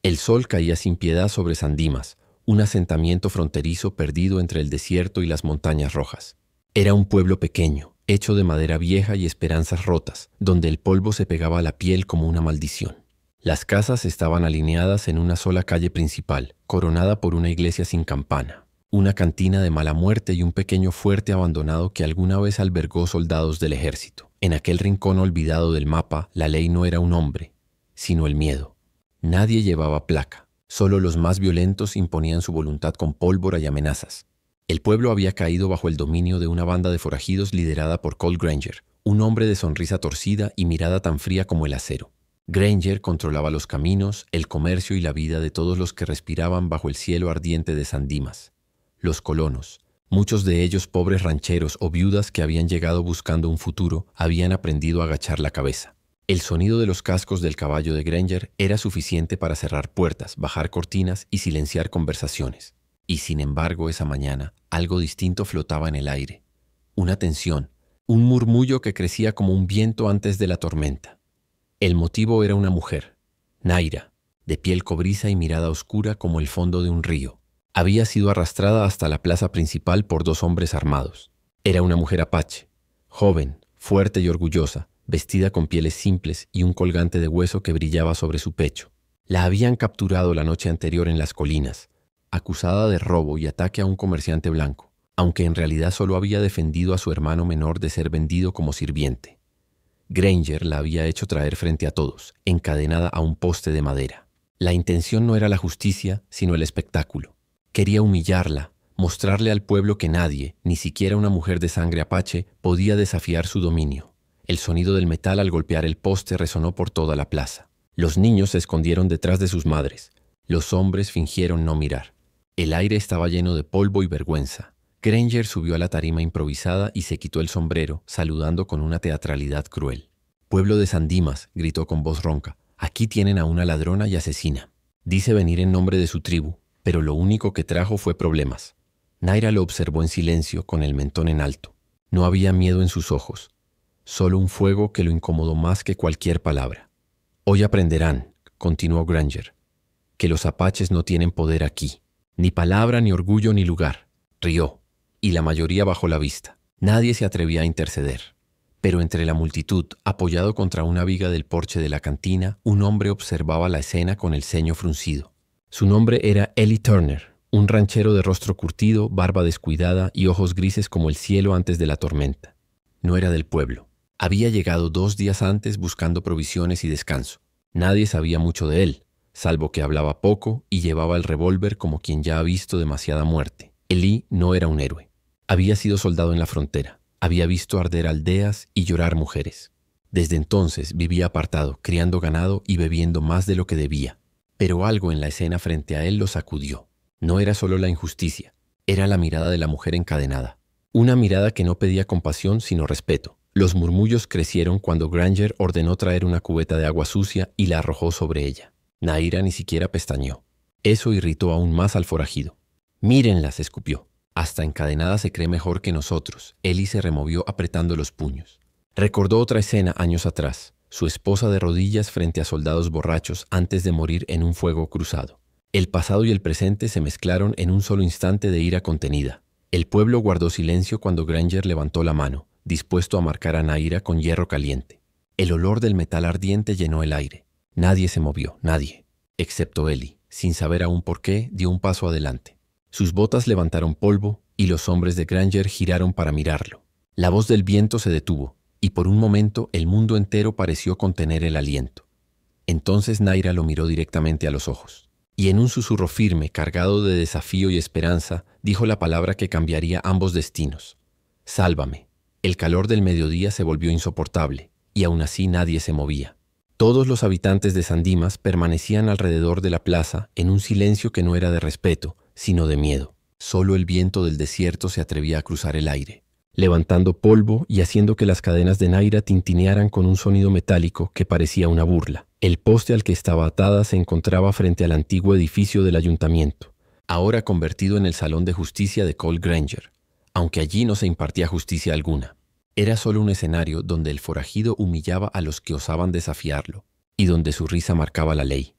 El sol caía sin piedad sobre San Dimas, un asentamiento fronterizo perdido entre el desierto y las montañas rojas. Era un pueblo pequeño, hecho de madera vieja y esperanzas rotas, donde el polvo se pegaba a la piel como una maldición. Las casas estaban alineadas en una sola calle principal, coronada por una iglesia sin campana, una cantina de mala muerte y un pequeño fuerte abandonado que alguna vez albergó soldados del ejército. En aquel rincón olvidado del mapa, la ley no era un hombre, sino el miedo. Nadie llevaba placa, solo los más violentos imponían su voluntad con pólvora y amenazas. El pueblo había caído bajo el dominio de una banda de forajidos liderada por Colt Granger, un hombre de sonrisa torcida y mirada tan fría como el acero. Granger controlaba los caminos, el comercio y la vida de todos los que respiraban bajo el cielo ardiente de San Dimas. Los colonos, muchos de ellos pobres rancheros o viudas que habían llegado buscando un futuro, habían aprendido a agachar la cabeza. El sonido de los cascos del caballo de Granger era suficiente para cerrar puertas, bajar cortinas y silenciar conversaciones. Y sin embargo, esa mañana, algo distinto flotaba en el aire. Una tensión, un murmullo que crecía como un viento antes de la tormenta. El motivo era una mujer, Naira, de piel cobriza y mirada oscura como el fondo de un río. Había sido arrastrada hasta la plaza principal por dos hombres armados. Era una mujer apache, joven, fuerte y orgullosa, vestida con pieles simples y un colgante de hueso que brillaba sobre su pecho. La habían capturado la noche anterior en las colinas, acusada de robo y ataque a un comerciante blanco, aunque en realidad solo había defendido a su hermano menor de ser vendido como sirviente. Granger la había hecho traer frente a todos, encadenada a un poste de madera. La intención no era la justicia, sino el espectáculo. Quería humillarla, mostrarle al pueblo que nadie, ni siquiera una mujer de sangre apache, podía desafiar su dominio. El sonido del metal al golpear el poste resonó por toda la plaza. Los niños se escondieron detrás de sus madres. Los hombres fingieron no mirar. El aire estaba lleno de polvo y vergüenza. Granger subió a la tarima improvisada y se quitó el sombrero, saludando con una teatralidad cruel. «Pueblo de San Dimas», gritó con voz ronca, «aquí tienen a una ladrona y asesina. Dice venir en nombre de su tribu, pero lo único que trajo fue problemas». Naira lo observó en silencio, con el mentón en alto. No había miedo en sus ojos, solo un fuego que lo incomodó más que cualquier palabra. «Hoy aprenderán», continuó Granger, «que los apaches no tienen poder aquí. Ni palabra, ni orgullo, ni lugar». Rió, y la mayoría bajó la vista. Nadie se atrevía a interceder. Pero entre la multitud, apoyado contra una viga del porche de la cantina, un hombre observaba la escena con el ceño fruncido. Su nombre era Eli Turner, un ranchero de rostro curtido, barba descuidada y ojos grises como el cielo antes de la tormenta. No era del pueblo. Había llegado 2 días antes buscando provisiones y descanso. Nadie sabía mucho de él, salvo que hablaba poco y llevaba el revólver como quien ya ha visto demasiada muerte. Eli no era un héroe. Había sido soldado en la frontera. Había visto arder aldeas y llorar mujeres. Desde entonces vivía apartado, criando ganado y bebiendo más de lo que debía. Pero algo en la escena frente a él lo sacudió. No era solo la injusticia, era la mirada de la mujer encadenada. Una mirada que no pedía compasión sino respeto. Los murmullos crecieron cuando Granger ordenó traer una cubeta de agua sucia y la arrojó sobre ella. Naira ni siquiera pestañeó. Eso irritó aún más al forajido. «Mírenlas», escupió. «Hasta encadenada se cree mejor que nosotros». Eli se removió apretando los puños. Recordó otra escena años atrás, su esposa de rodillas frente a soldados borrachos antes de morir en un fuego cruzado. El pasado y el presente se mezclaron en un solo instante de ira contenida. El pueblo guardó silencio cuando Granger levantó la mano, dispuesto a marcar a Naira con hierro caliente. El olor del metal ardiente llenó el aire. Nadie se movió, nadie, excepto Eli. Sin saber aún por qué, dio un paso adelante. Sus botas levantaron polvo y los hombres de Granger giraron para mirarlo. La voz del viento se detuvo y por un momento el mundo entero pareció contener el aliento. Entonces Naira lo miró directamente a los ojos y en un susurro firme, cargado de desafío y esperanza, dijo la palabra que cambiaría ambos destinos. «Sálvame». El calor del mediodía se volvió insoportable y aún así nadie se movía. Todos los habitantes de San Dimas permanecían alrededor de la plaza en un silencio que no era de respeto, sino de miedo. Solo el viento del desierto se atrevía a cruzar el aire, levantando polvo y haciendo que las cadenas de Naira tintinearan con un sonido metálico que parecía una burla. El poste al que estaba atada se encontraba frente al antiguo edificio del ayuntamiento, ahora convertido en el salón de justicia de Colt Granger, aunque allí no se impartía justicia alguna. Era solo un escenario donde el forajido humillaba a los que osaban desafiarlo y donde su risa marcaba la ley.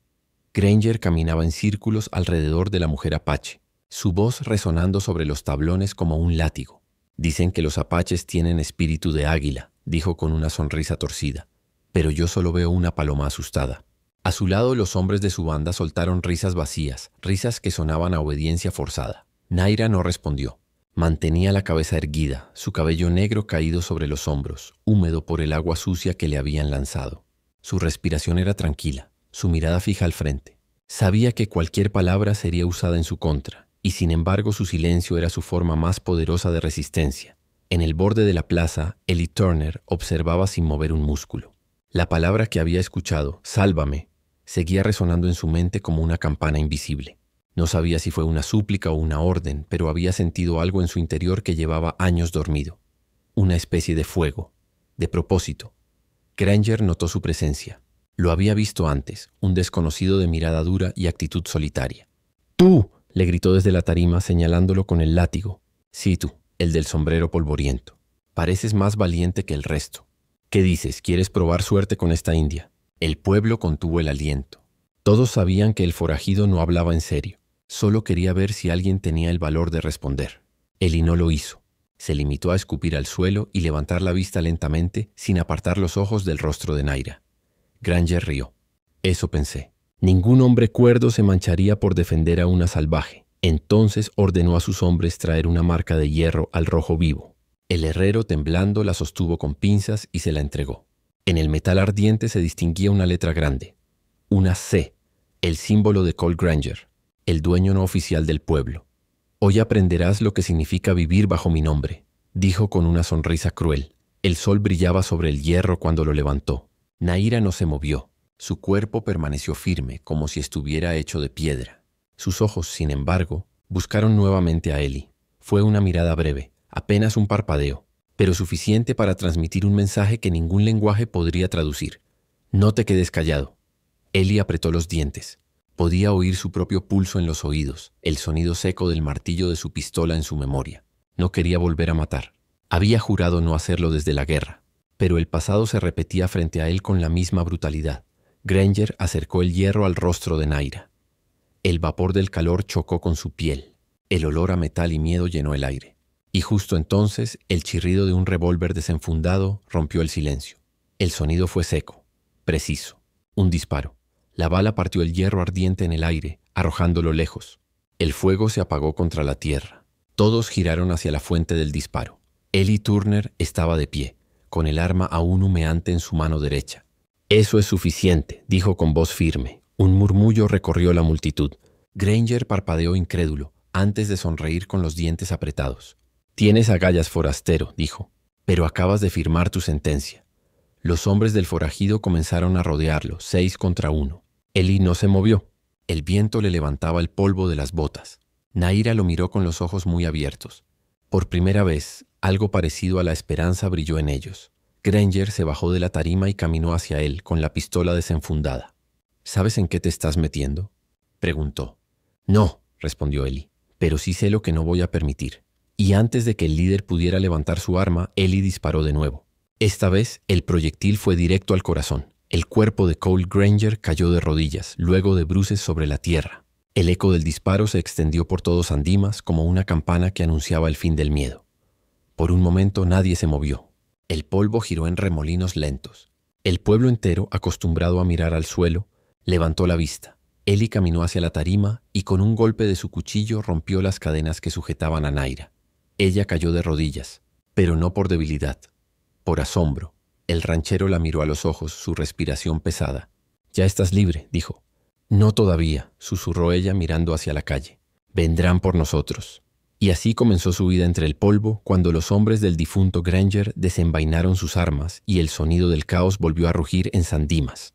Granger caminaba en círculos alrededor de la mujer apache, su voz resonando sobre los tablones como un látigo. Dicen que los apaches tienen espíritu de águila, dijo con una sonrisa torcida, pero yo solo veo una paloma asustada. A su lado los hombres de su banda soltaron risas vacías, risas que sonaban a obediencia forzada. Naira no respondió. Mantenía la cabeza erguida, su cabello negro caído sobre los hombros, húmedo por el agua sucia que le habían lanzado. Su respiración era tranquila, su mirada fija al frente. Sabía que cualquier palabra sería usada en su contra, y sin embargo su silencio era su forma más poderosa de resistencia. En el borde de la plaza, Ellie Turner observaba sin mover un músculo. La palabra que había escuchado, «sálvame», seguía resonando en su mente como una campana invisible. No sabía si fue una súplica o una orden, pero había sentido algo en su interior que llevaba años dormido. Una especie de fuego, de propósito. Granger notó su presencia. Lo había visto antes, un desconocido de mirada dura y actitud solitaria. «¡Tú!», le gritó desde la tarima señalándolo con el látigo. «Sí, tú, el del sombrero polvoriento. Pareces más valiente que el resto. ¿Qué dices? ¿Quieres probar suerte con esta india?». El pueblo contuvo el aliento. Todos sabían que el forajido no hablaba en serio. Solo quería ver si alguien tenía el valor de responder. Ellie no lo hizo. Se limitó a escupir al suelo y levantar la vista lentamente sin apartar los ojos del rostro de Naira. Granger rió. «Eso pensé. Ningún hombre cuerdo se mancharía por defender a una salvaje». Entonces ordenó a sus hombres traer una marca de hierro al rojo vivo. El herrero, temblando, la sostuvo con pinzas y se la entregó. En el metal ardiente se distinguía una letra grande. Una C, el símbolo de Cole Granger, el dueño no oficial del pueblo. «Hoy aprenderás lo que significa vivir bajo mi nombre», dijo con una sonrisa cruel. El sol brillaba sobre el hierro cuando lo levantó. Naira no se movió. Su cuerpo permaneció firme, como si estuviera hecho de piedra. Sus ojos, sin embargo, buscaron nuevamente a Ellie. Fue una mirada breve, apenas un parpadeo, pero suficiente para transmitir un mensaje que ningún lenguaje podría traducir. «No te quedes callado». Ellie apretó los dientes. Podía oír su propio pulso en los oídos, el sonido seco del martillo de su pistola en su memoria. No quería volver a matar. Había jurado no hacerlo desde la guerra, pero el pasado se repetía frente a él con la misma brutalidad. Granger acercó el hierro al rostro de Naira. El vapor del calor chocó con su piel. El olor a metal y miedo llenó el aire. Y justo entonces, el chirrido de un revólver desenfundado rompió el silencio. El sonido fue seco, preciso. Un disparo. La bala partió el hierro ardiente en el aire, arrojándolo lejos. El fuego se apagó contra la tierra. Todos giraron hacia la fuente del disparo. Ellie Turner estaba de pie, con el arma aún humeante en su mano derecha. «Eso es suficiente», dijo con voz firme. Un murmullo recorrió la multitud. Granger parpadeó incrédulo, antes de sonreír con los dientes apretados. «Tienes agallas, forastero», dijo, «pero acabas de firmar tu sentencia». Los hombres del forajido comenzaron a rodearlo, 6 contra 1. Ellie no se movió. El viento le levantaba el polvo de las botas. Naira lo miró con los ojos muy abiertos. Por primera vez, algo parecido a la esperanza brilló en ellos. Granger se bajó de la tarima y caminó hacia él con la pistola desenfundada. «¿Sabes en qué te estás metiendo?», preguntó. «No», respondió Ellie, «pero sí sé lo que no voy a permitir». Y antes de que el líder pudiera levantar su arma, Ellie disparó de nuevo. Esta vez, el proyectil fue directo al corazón. El cuerpo de Cole Granger cayó de rodillas, luego de bruces sobre la tierra. El eco del disparo se extendió por todo San Dimas como una campana que anunciaba el fin del miedo. Por un momento nadie se movió. El polvo giró en remolinos lentos. El pueblo entero, acostumbrado a mirar al suelo, levantó la vista. Ellie caminó hacia la tarima y con un golpe de su cuchillo rompió las cadenas que sujetaban a Naira. Ella cayó de rodillas, pero no por debilidad, por asombro. El ranchero la miró a los ojos, su respiración pesada. «Ya estás libre», dijo. «No todavía», susurró ella mirando hacia la calle. «Vendrán por nosotros». Y así comenzó su vida entre el polvo cuando los hombres del difunto Granger desenvainaron sus armas y el sonido del caos volvió a rugir en San Dimas.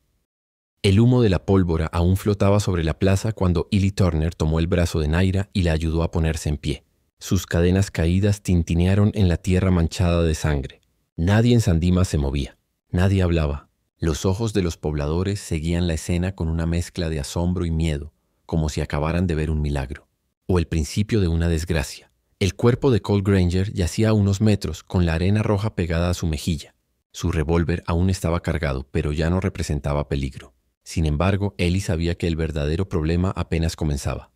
El humo de la pólvora aún flotaba sobre la plaza cuando Ellie Turner tomó el brazo de Naira y la ayudó a ponerse en pie. Sus cadenas caídas tintinearon en la tierra manchada de sangre. Nadie en San Dimas se movía. Nadie hablaba. Los ojos de los pobladores seguían la escena con una mezcla de asombro y miedo, como si acabaran de ver un milagro, o el principio de una desgracia. El cuerpo de Cole Granger yacía a unos metros, con la arena roja pegada a su mejilla. Su revólver aún estaba cargado, pero ya no representaba peligro. Sin embargo, Ellie sabía que el verdadero problema apenas comenzaba.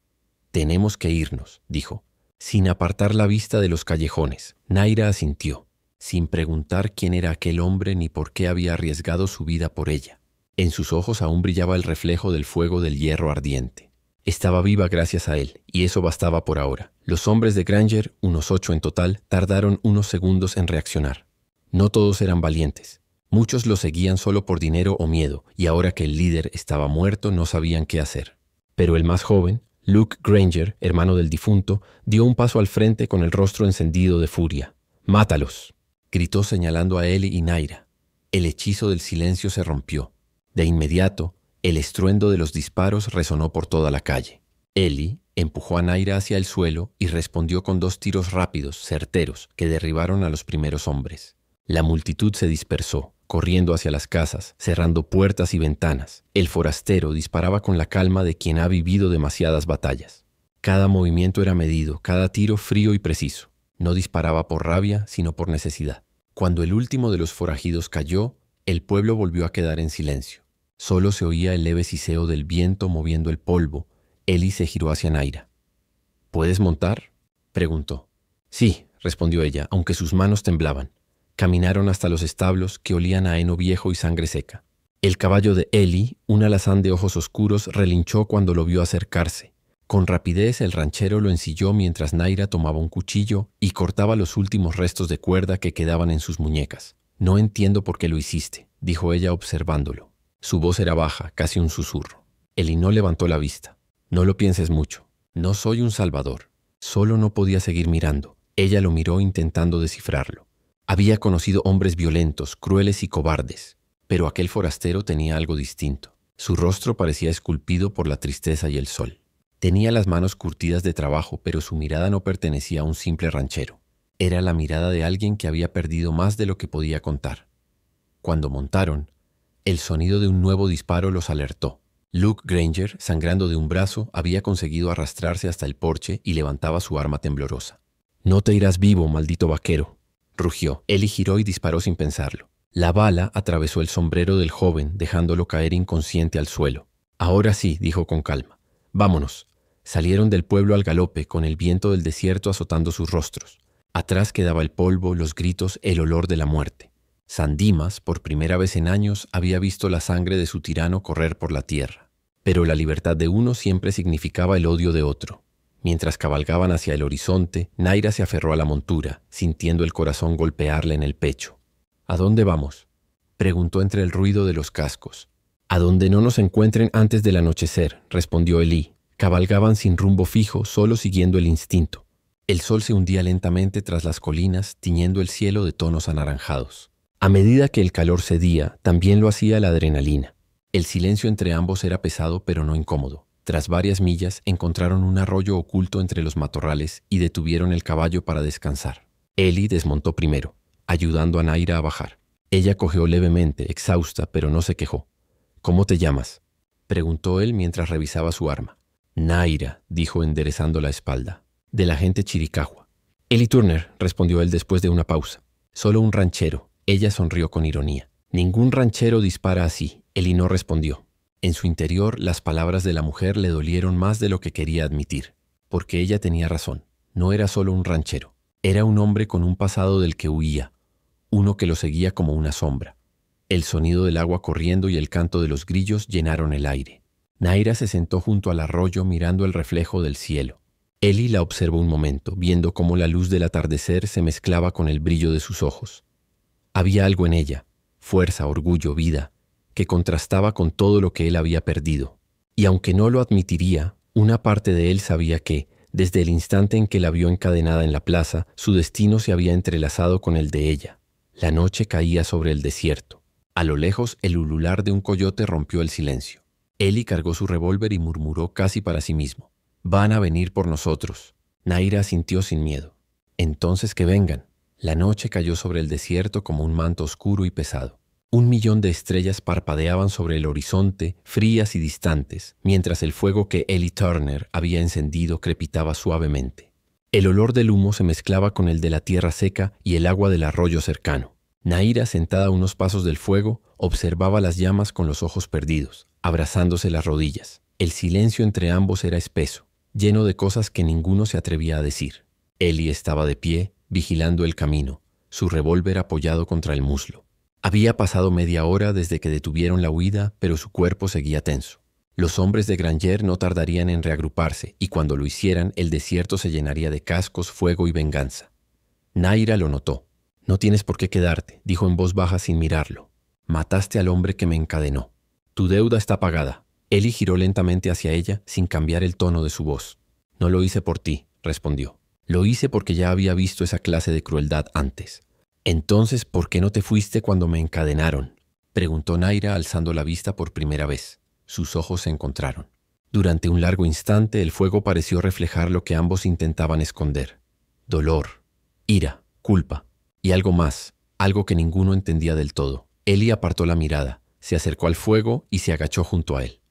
«Tenemos que irnos», dijo. Sin apartar la vista de los callejones, Naira asintió, sin preguntar quién era aquel hombre ni por qué había arriesgado su vida por ella. En sus ojos aún brillaba el reflejo del fuego del hierro ardiente. Estaba viva gracias a él, y eso bastaba por ahora. Los hombres de Granger, unos 8 en total, tardaron unos segundos en reaccionar. No todos eran valientes. Muchos lo seguían solo por dinero o miedo, y ahora que el líder estaba muerto no sabían qué hacer. Pero el más joven, Luke Granger, hermano del difunto, dio un paso al frente con el rostro encendido de furia. «¡Mátalos!», gritó señalando a Ellie y Naira. El hechizo del silencio se rompió. De inmediato, el estruendo de los disparos resonó por toda la calle. Ellie empujó a Naira hacia el suelo y respondió con 2 tiros rápidos, certeros, que derribaron a los primeros hombres. La multitud se dispersó, corriendo hacia las casas, cerrando puertas y ventanas. El forastero disparaba con la calma de quien ha vivido demasiadas batallas. Cada movimiento era medido, cada tiro frío y preciso. No disparaba por rabia, sino por necesidad. Cuando el último de los forajidos cayó, el pueblo volvió a quedar en silencio. Solo se oía el leve siseo del viento moviendo el polvo. Ellie se giró hacia Naira. «¿Puedes montar?», preguntó. «Sí», respondió ella, aunque sus manos temblaban. Caminaron hasta los establos que olían a heno viejo y sangre seca. El caballo de Ellie, un alazán de ojos oscuros, relinchó cuando lo vio acercarse. Con rapidez el ranchero lo ensilló mientras Naira tomaba un cuchillo y cortaba los últimos restos de cuerda que quedaban en sus muñecas. «No entiendo por qué lo hiciste», dijo ella observándolo. Su voz era baja, casi un susurro. Ellie no levantó la vista. «No lo pienses mucho. No soy un salvador». Solo no podía seguir mirando. Ella lo miró intentando descifrarlo. Había conocido hombres violentos, crueles y cobardes, pero aquel forastero tenía algo distinto. Su rostro parecía esculpido por la tristeza y el sol. Tenía las manos curtidas de trabajo, pero su mirada no pertenecía a un simple ranchero. Era la mirada de alguien que había perdido más de lo que podía contar. Cuando montaron, el sonido de un nuevo disparo los alertó. Luke Granger, sangrando de un brazo, había conseguido arrastrarse hasta el porche y levantaba su arma temblorosa. «No te irás vivo, maldito vaquero», rugió. Ellie giró y disparó sin pensarlo. La bala atravesó el sombrero del joven, dejándolo caer inconsciente al suelo. «Ahora sí», dijo con calma. «Vámonos». Salieron del pueblo al galope, con el viento del desierto azotando sus rostros. Atrás quedaba el polvo, los gritos, el olor de la muerte. San Dimas, por primera vez en años, había visto la sangre de su tirano correr por la tierra. Pero la libertad de uno siempre significaba el odio de otro. Mientras cabalgaban hacia el horizonte, Naira se aferró a la montura, sintiendo el corazón golpearle en el pecho. «¿A dónde vamos?», preguntó entre el ruido de los cascos. «A donde no nos encuentren antes del anochecer», respondió Ellie. Cabalgaban sin rumbo fijo, solo siguiendo el instinto. El sol se hundía lentamente tras las colinas, tiñendo el cielo de tonos anaranjados. A medida que el calor cedía, también lo hacía la adrenalina. El silencio entre ambos era pesado pero no incómodo. Tras varias millas encontraron un arroyo oculto entre los matorrales y detuvieron el caballo para descansar. Ellie desmontó primero, ayudando a Naira a bajar. Ella cojeó levemente, exhausta, pero no se quejó. «¿Cómo te llamas?», preguntó él mientras revisaba su arma. «Naira», dijo enderezando la espalda. «De la gente Chiricahua». «Ellie Turner», respondió él después de una pausa. «Solo un ranchero». Ella sonrió con ironía. «Ningún ranchero dispara así». Ellie no respondió. En su interior, las palabras de la mujer le dolieron más de lo que quería admitir, porque ella tenía razón. No era solo un ranchero. Era un hombre con un pasado del que huía, uno que lo seguía como una sombra. El sonido del agua corriendo y el canto de los grillos llenaron el aire. Naira se sentó junto al arroyo mirando el reflejo del cielo. Ellie la observó un momento, viendo cómo la luz del atardecer se mezclaba con el brillo de sus ojos. Había algo en ella, fuerza, orgullo, vida, que contrastaba con todo lo que él había perdido. Y aunque no lo admitiría, una parte de él sabía que, desde el instante en que la vio encadenada en la plaza, su destino se había entrelazado con el de ella. La noche caía sobre el desierto. A lo lejos, el ulular de un coyote rompió el silencio. Ellie cargó su revólver y murmuró casi para sí mismo: «Van a venir por nosotros». Naira asintió sin miedo. «Entonces que vengan». La noche cayó sobre el desierto como un manto oscuro y pesado. 1.000.000 de estrellas parpadeaban sobre el horizonte, frías y distantes, mientras el fuego que Ellie Turner había encendido crepitaba suavemente. El olor del humo se mezclaba con el de la tierra seca y el agua del arroyo cercano. Naira, sentada a unos pasos del fuego, observaba las llamas con los ojos perdidos. abrazándose las rodillas. El silencio entre ambos era espeso, lleno de cosas que ninguno se atrevía a decir. Ellie estaba de pie, vigilando el camino, su revólver apoyado contra el muslo. Había pasado media hora desde que detuvieron la huida, pero su cuerpo seguía tenso. Los hombres de Granger no tardarían en reagruparse, y cuando lo hicieran, el desierto se llenaría de cascos, fuego y venganza. Naira lo notó. «No tienes por qué quedarte», dijo en voz baja sin mirarlo. «Mataste al hombre que me encadenó. Tu deuda está pagada». Ellie giró lentamente hacia ella, sin cambiar el tono de su voz. «No lo hice por ti», respondió. «Lo hice porque ya había visto esa clase de crueldad antes». «Entonces, ¿por qué no te fuiste cuando me encadenaron?», preguntó Naira alzando la vista por primera vez. Sus ojos se encontraron. Durante un largo instante el fuego pareció reflejar lo que ambos intentaban esconder. Dolor, ira, culpa y algo más, algo que ninguno entendía del todo. Ellie apartó la mirada, se acercó al fuego y se agachó junto a él.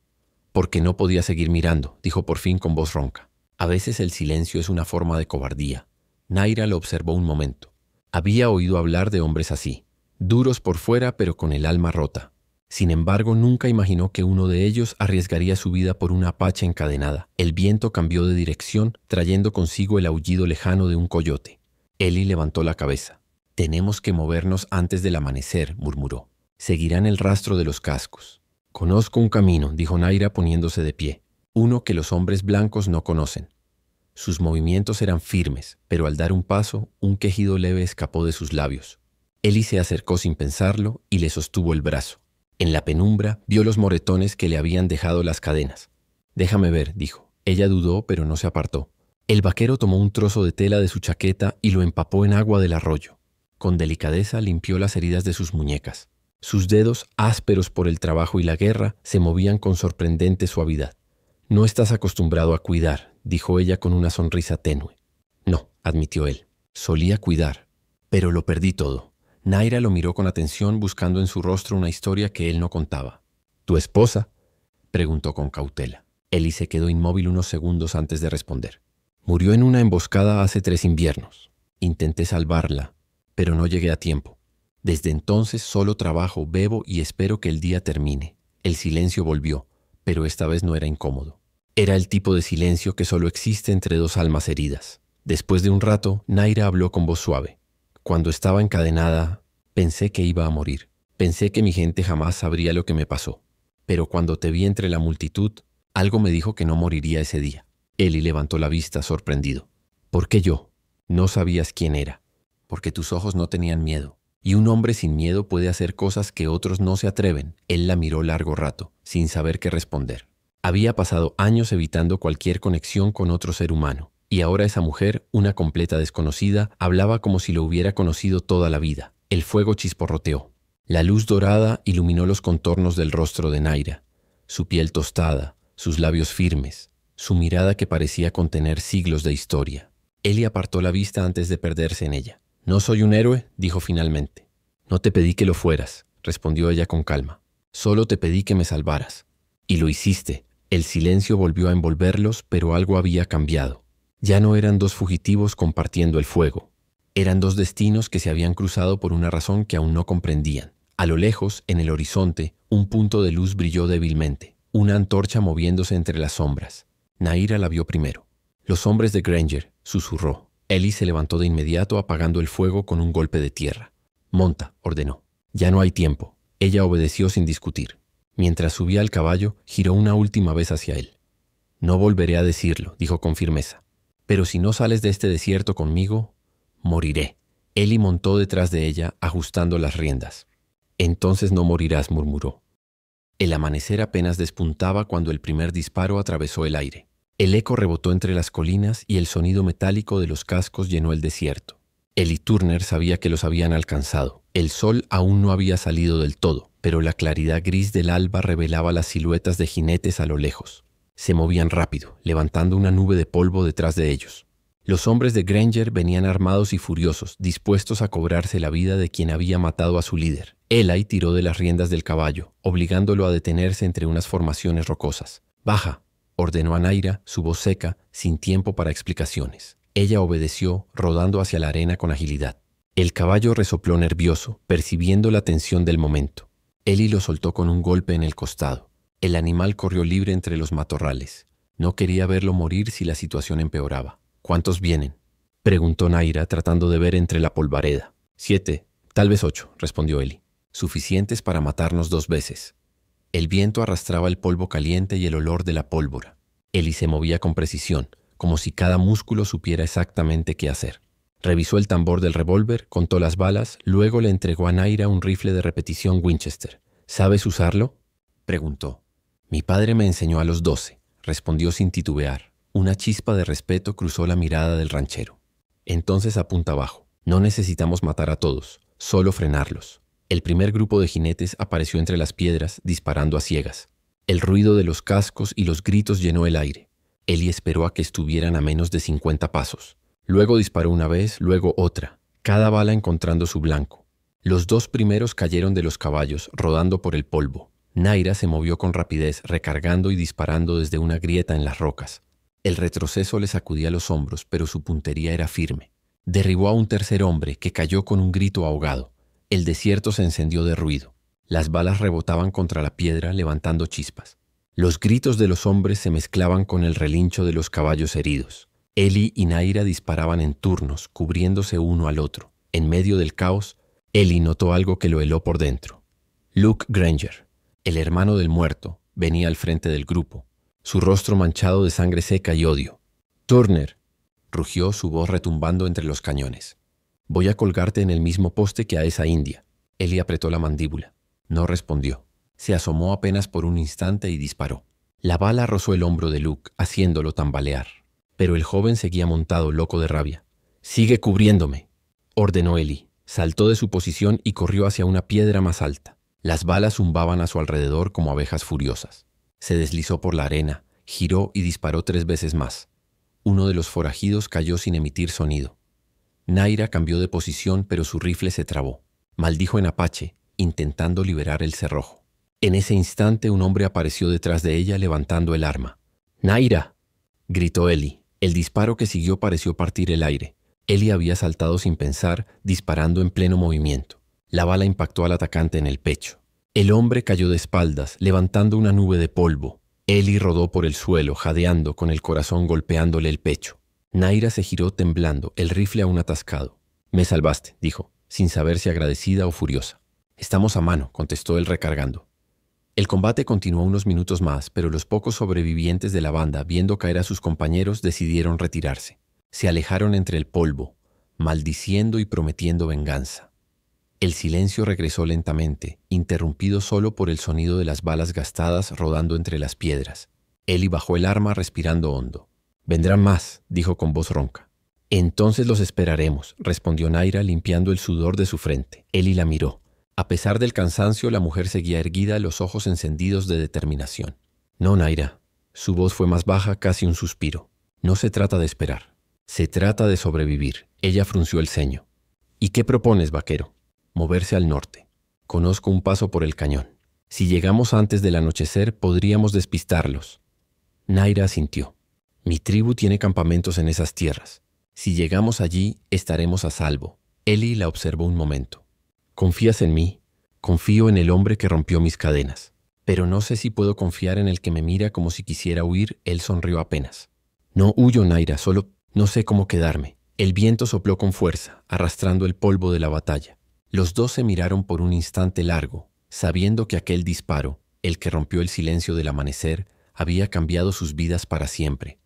«Porque no podía seguir mirando», dijo por fin con voz ronca. «A veces el silencio es una forma de cobardía». Naira lo observó un momento. Había oído hablar de hombres así, duros por fuera pero con el alma rota. Sin embargo, nunca imaginó que uno de ellos arriesgaría su vida por una apache encadenada. El viento cambió de dirección, trayendo consigo el aullido lejano de un coyote. Ellie levantó la cabeza. «Tenemos que movernos antes del amanecer», murmuró. «Seguirán el rastro de los cascos». «Conozco un camino», dijo Naira poniéndose de pie. «Uno que los hombres blancos no conocen». Sus movimientos eran firmes, pero al dar un paso, un quejido leve escapó de sus labios. Ellie se acercó sin pensarlo y le sostuvo el brazo. En la penumbra vio los moretones que le habían dejado las cadenas. «Déjame ver», dijo. Ella dudó, pero no se apartó. El vaquero tomó un trozo de tela de su chaqueta y lo empapó en agua del arroyo. Con delicadeza limpió las heridas de sus muñecas. Sus dedos, ásperos por el trabajo y la guerra, se movían con sorprendente suavidad. «No estás acostumbrado a cuidar», dijo ella con una sonrisa tenue. «No», admitió él. «Solía cuidar, pero lo perdí todo». Naira lo miró con atención, buscando en su rostro una historia que él no contaba. «¿Tu esposa?», preguntó con cautela. Ellie se quedó inmóvil unos segundos antes de responder. «Murió en una emboscada hace 3 inviernos. Intenté salvarla, pero no llegué a tiempo. Desde entonces solo trabajo, bebo y espero que el día termine». El silencio volvió, pero esta vez no era incómodo. Era el tipo de silencio que solo existe entre 2 almas heridas. Después de un rato, Naira habló con voz suave. «Cuando estaba encadenada, pensé que iba a morir. Pensé que mi gente jamás sabría lo que me pasó. Pero cuando te vi entre la multitud, algo me dijo que no moriría ese día». Ellie levantó la vista sorprendido. «¿Por qué yo?». «No sabías quién era. Porque tus ojos no tenían miedo. Y un hombre sin miedo puede hacer cosas que otros no se atreven». Él la miró largo rato, sin saber qué responder. Había pasado años evitando cualquier conexión con otro ser humano. Y ahora esa mujer, una completa desconocida, hablaba como si lo hubiera conocido toda la vida. El fuego chisporroteó. La luz dorada iluminó los contornos del rostro de Naira. Su piel tostada, sus labios firmes, su mirada que parecía contener siglos de historia. Ellie apartó la vista antes de perderse en ella. «No soy un héroe», dijo finalmente. «No te pedí que lo fueras», respondió ella con calma. «Solo te pedí que me salvaras. Y lo hiciste». El silencio volvió a envolverlos, pero algo había cambiado. Ya no eran 2 fugitivos compartiendo el fuego. Eran 2 destinos que se habían cruzado por una razón que aún no comprendían. A lo lejos, en el horizonte, un punto de luz brilló débilmente, una antorcha moviéndose entre las sombras. Naira la vio primero. «Los hombres de Granger», susurró. Ellie se levantó de inmediato apagando el fuego con un golpe de tierra. «Monta», ordenó. «Ya no hay tiempo». Ella obedeció sin discutir. Mientras subía al caballo, giró una última vez hacia él. «No volveré a decirlo», dijo con firmeza. «Pero si no sales de este desierto conmigo, moriré». Ellie montó detrás de ella, ajustando las riendas. «Entonces no morirás», murmuró. El amanecer apenas despuntaba cuando el primer disparo atravesó el aire. El eco rebotó entre las colinas y el sonido metálico de los cascos llenó el desierto. Ellie Turner sabía que los habían alcanzado. El sol aún no había salido del todo, pero la claridad gris del alba revelaba las siluetas de jinetes a lo lejos. Se movían rápido, levantando una nube de polvo detrás de ellos. Los hombres de Granger venían armados y furiosos, dispuestos a cobrarse la vida de quien había matado a su líder. Eli tiró de las riendas del caballo, obligándolo a detenerse entre unas formaciones rocosas. «Baja», ordenó a Naira, su voz seca, sin tiempo para explicaciones. Ella obedeció, rodando hacia la arena con agilidad. El caballo resopló nervioso, percibiendo la tensión del momento. Ellie lo soltó con un golpe en el costado. El animal corrió libre entre los matorrales. No quería verlo morir si la situación empeoraba. ¿Cuántos vienen?, preguntó Naira, tratando de ver entre la polvareda. 7, tal vez 8, respondió Eli. Suficientes para matarnos 2 veces. El viento arrastraba el polvo caliente y el olor de la pólvora. Eli se movía con precisión, como si cada músculo supiera exactamente qué hacer. Revisó el tambor del revólver, contó las balas, luego le entregó a Naira un rifle de repetición Winchester. ¿Sabes usarlo?, preguntó. Mi padre me enseñó a los 12, respondió sin titubear. Una chispa de respeto cruzó la mirada del ranchero. Entonces apunta abajo. No necesitamos matar a todos, solo frenarlos. El primer grupo de jinetes apareció entre las piedras, disparando a ciegas. El ruido de los cascos y los gritos llenó el aire. Eli esperó a que estuvieran a menos de 50 pasos. Luego disparó una vez, luego otra, cada bala encontrando su blanco. Los 2 primeros cayeron de los caballos, rodando por el polvo. Naira se movió con rapidez, recargando y disparando desde una grieta en las rocas. El retroceso le sacudía los hombros, pero su puntería era firme. Derribó a un tercer hombre que cayó con un grito ahogado. El desierto se encendió de ruido. Las balas rebotaban contra la piedra, levantando chispas. Los gritos de los hombres se mezclaban con el relincho de los caballos heridos. Eli y Naira disparaban en turnos, cubriéndose uno al otro. En medio del caos, Eli notó algo que lo heló por dentro. Luke Granger, el hermano del muerto, venía al frente del grupo, su rostro manchado de sangre seca y odio. «Turner», rugió, su voz retumbando entre los cañones. «Voy a colgarte en el mismo poste que a esa india». Eli apretó la mandíbula. No respondió. Se asomó apenas por un instante y disparó. La bala rozó el hombro de Luke, haciéndolo tambalear. Pero el joven seguía montado, loco de rabia. «Sigue cubriéndome», ordenó Eli. Saltó de su posición y corrió hacia una piedra más alta. Las balas zumbaban a su alrededor como abejas furiosas. Se deslizó por la arena, giró y disparó 3 veces más. Uno de los forajidos cayó sin emitir sonido. Naira cambió de posición, pero su rifle se trabó. Maldijo en apache, intentando liberar el cerrojo. En ese instante un hombre apareció detrás de ella levantando el arma. «¡Naira!», gritó Eli. El disparo que siguió pareció partir el aire. Eli había saltado sin pensar, disparando en pleno movimiento. La bala impactó al atacante en el pecho. El hombre cayó de espaldas, levantando una nube de polvo. Eli rodó por el suelo, jadeando, con el corazón golpeándole el pecho. Naira se giró temblando, el rifle aún atascado. «Me salvaste», dijo, sin saber si agradecida o furiosa. «Estamos a mano», contestó él recargando. El combate continuó unos minutos más, pero los pocos sobrevivientes de la banda, viendo caer a sus compañeros, decidieron retirarse. Se alejaron entre el polvo, maldiciendo y prometiendo venganza. El silencio regresó lentamente, interrumpido solo por el sonido de las balas gastadas rodando entre las piedras. Eli bajó el arma respirando hondo. «Vendrán más», dijo con voz ronca. «Entonces los esperaremos», respondió Naira limpiando el sudor de su frente. Eli la miró. A pesar del cansancio, la mujer seguía erguida, los ojos encendidos de determinación. «No, Naira». Su voz fue más baja, casi un suspiro. «No se trata de esperar. Se trata de sobrevivir». Ella frunció el ceño. «¿Y qué propones, vaquero?» «Moverse al norte. Conozco un paso por el cañón. Si llegamos antes del anochecer, podríamos despistarlos». Naira asintió. «Mi tribu tiene campamentos en esas tierras. Si llegamos allí, estaremos a salvo». Eli la observó un momento. «¿Confías en mí?» «Confío en el hombre que rompió mis cadenas. Pero no sé si puedo confiar en el que me mira como si quisiera huir». Él sonrió apenas. «No huyo, Naira, solo no sé cómo quedarme». El viento sopló con fuerza, arrastrando el polvo de la batalla. Los 2 se miraron por un instante largo, sabiendo que aquel disparo, el que rompió el silencio del amanecer, había cambiado sus vidas para siempre.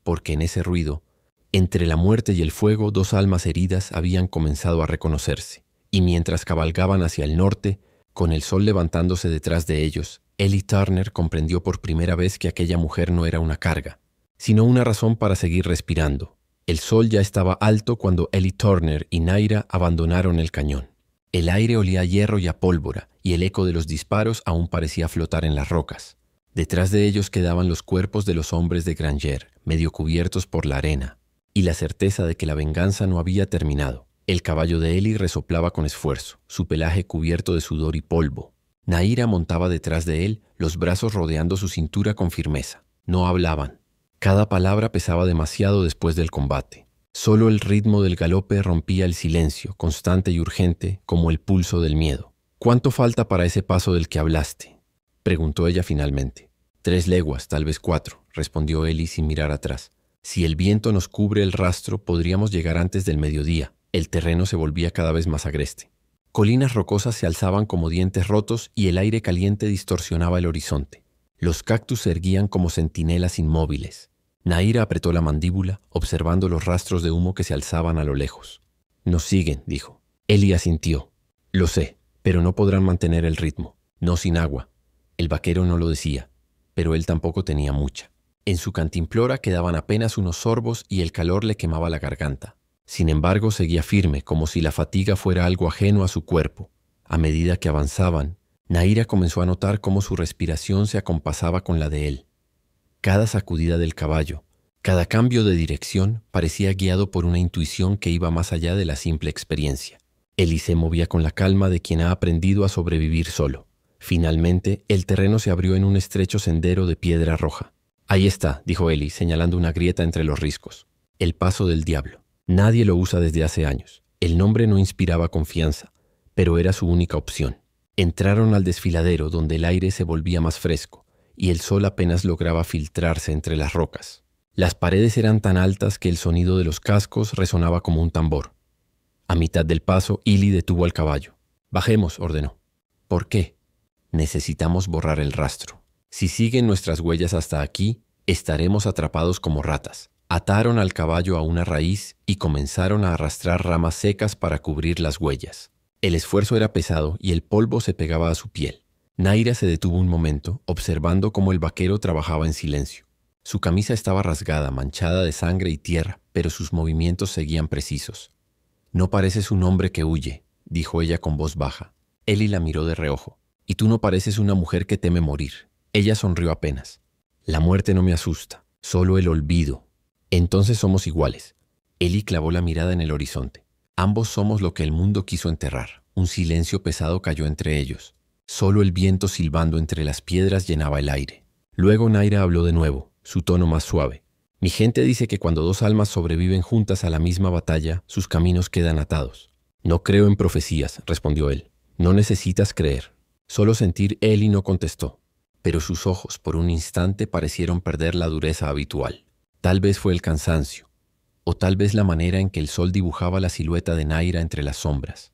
Porque en ese ruido, entre la muerte y el fuego, 2 almas heridas habían comenzado a reconocerse. Y mientras cabalgaban hacia el norte, con el sol levantándose detrás de ellos, Eli Turner comprendió por primera vez que aquella mujer no era una carga, sino una razón para seguir respirando. El sol ya estaba alto cuando Eli Turner y Naira abandonaron el cañón. El aire olía a hierro y a pólvora, y el eco de los disparos aún parecía flotar en las rocas. Detrás de ellos quedaban los cuerpos de los hombres de Granger, medio cubiertos por la arena, y la certeza de que la venganza no había terminado. El caballo de Eli resoplaba con esfuerzo, su pelaje cubierto de sudor y polvo. Naira montaba detrás de él, los brazos rodeando su cintura con firmeza. No hablaban. Cada palabra pesaba demasiado después del combate. Solo el ritmo del galope rompía el silencio, constante y urgente, como el pulso del miedo. «¿Cuánto falta para ese paso del que hablaste?», preguntó ella finalmente. 3 leguas, tal vez 4, respondió Eli sin mirar atrás. Si el viento nos cubre el rastro, podríamos llegar antes del mediodía. El terreno se volvía cada vez más agreste. Colinas rocosas se alzaban como dientes rotos y el aire caliente distorsionaba el horizonte. Los cactus se erguían como centinelas inmóviles. Nahira apretó la mandíbula, observando los rastros de humo que se alzaban a lo lejos. «Nos siguen», dijo. Eli asintió. «Lo sé, pero no podrán mantener el ritmo. No sin agua». El vaquero no lo decía, pero él tampoco tenía mucha. En su cantimplora quedaban apenas unos sorbos y el calor le quemaba la garganta. Sin embargo, seguía firme, como si la fatiga fuera algo ajeno a su cuerpo. A medida que avanzaban, Nahira comenzó a notar cómo su respiración se acompasaba con la de él. Cada sacudida del caballo, cada cambio de dirección parecía guiado por una intuición que iba más allá de la simple experiencia. Eli se movía con la calma de quien ha aprendido a sobrevivir solo. Finalmente, el terreno se abrió en un estrecho sendero de piedra roja. «Ahí está», dijo Eli, señalando una grieta entre los riscos. «El paso del diablo. Nadie lo usa desde hace años. El nombre no inspiraba confianza, pero era su única opción». Entraron al desfiladero donde el aire se volvía más fresco y el sol apenas lograba filtrarse entre las rocas. Las paredes eran tan altas que el sonido de los cascos resonaba como un tambor. A mitad del paso, Eli detuvo al caballo. «Bajemos», ordenó. «¿Por qué?» «Necesitamos borrar el rastro. Si siguen nuestras huellas hasta aquí, estaremos atrapados como ratas». Ataron al caballo a una raíz y comenzaron a arrastrar ramas secas para cubrir las huellas. El esfuerzo era pesado y el polvo se pegaba a su piel. Nahira se detuvo un momento, observando cómo el vaquero trabajaba en silencio. Su camisa estaba rasgada, manchada de sangre y tierra, pero sus movimientos seguían precisos. «No pareces un hombre que huye», dijo ella con voz baja. Eli la miró de reojo. «Y tú no pareces una mujer que teme morir». Ella sonrió apenas. «La muerte no me asusta, solo el olvido». «Entonces somos iguales». Eli clavó la mirada en el horizonte. «Ambos somos lo que el mundo quiso enterrar». Un silencio pesado cayó entre ellos. Solo el viento silbando entre las piedras llenaba el aire. Luego Nahira habló de nuevo, su tono más suave. «Mi gente dice que cuando 2 almas sobreviven juntas a la misma batalla, sus caminos quedan atados». «No creo en profecías», respondió él. «No necesitas creer». Solo sentir. Eli no contestó, pero sus ojos por un instante parecieron perder la dureza habitual. Tal vez fue el cansancio, o tal vez la manera en que el sol dibujaba la silueta de Nahira entre las sombras.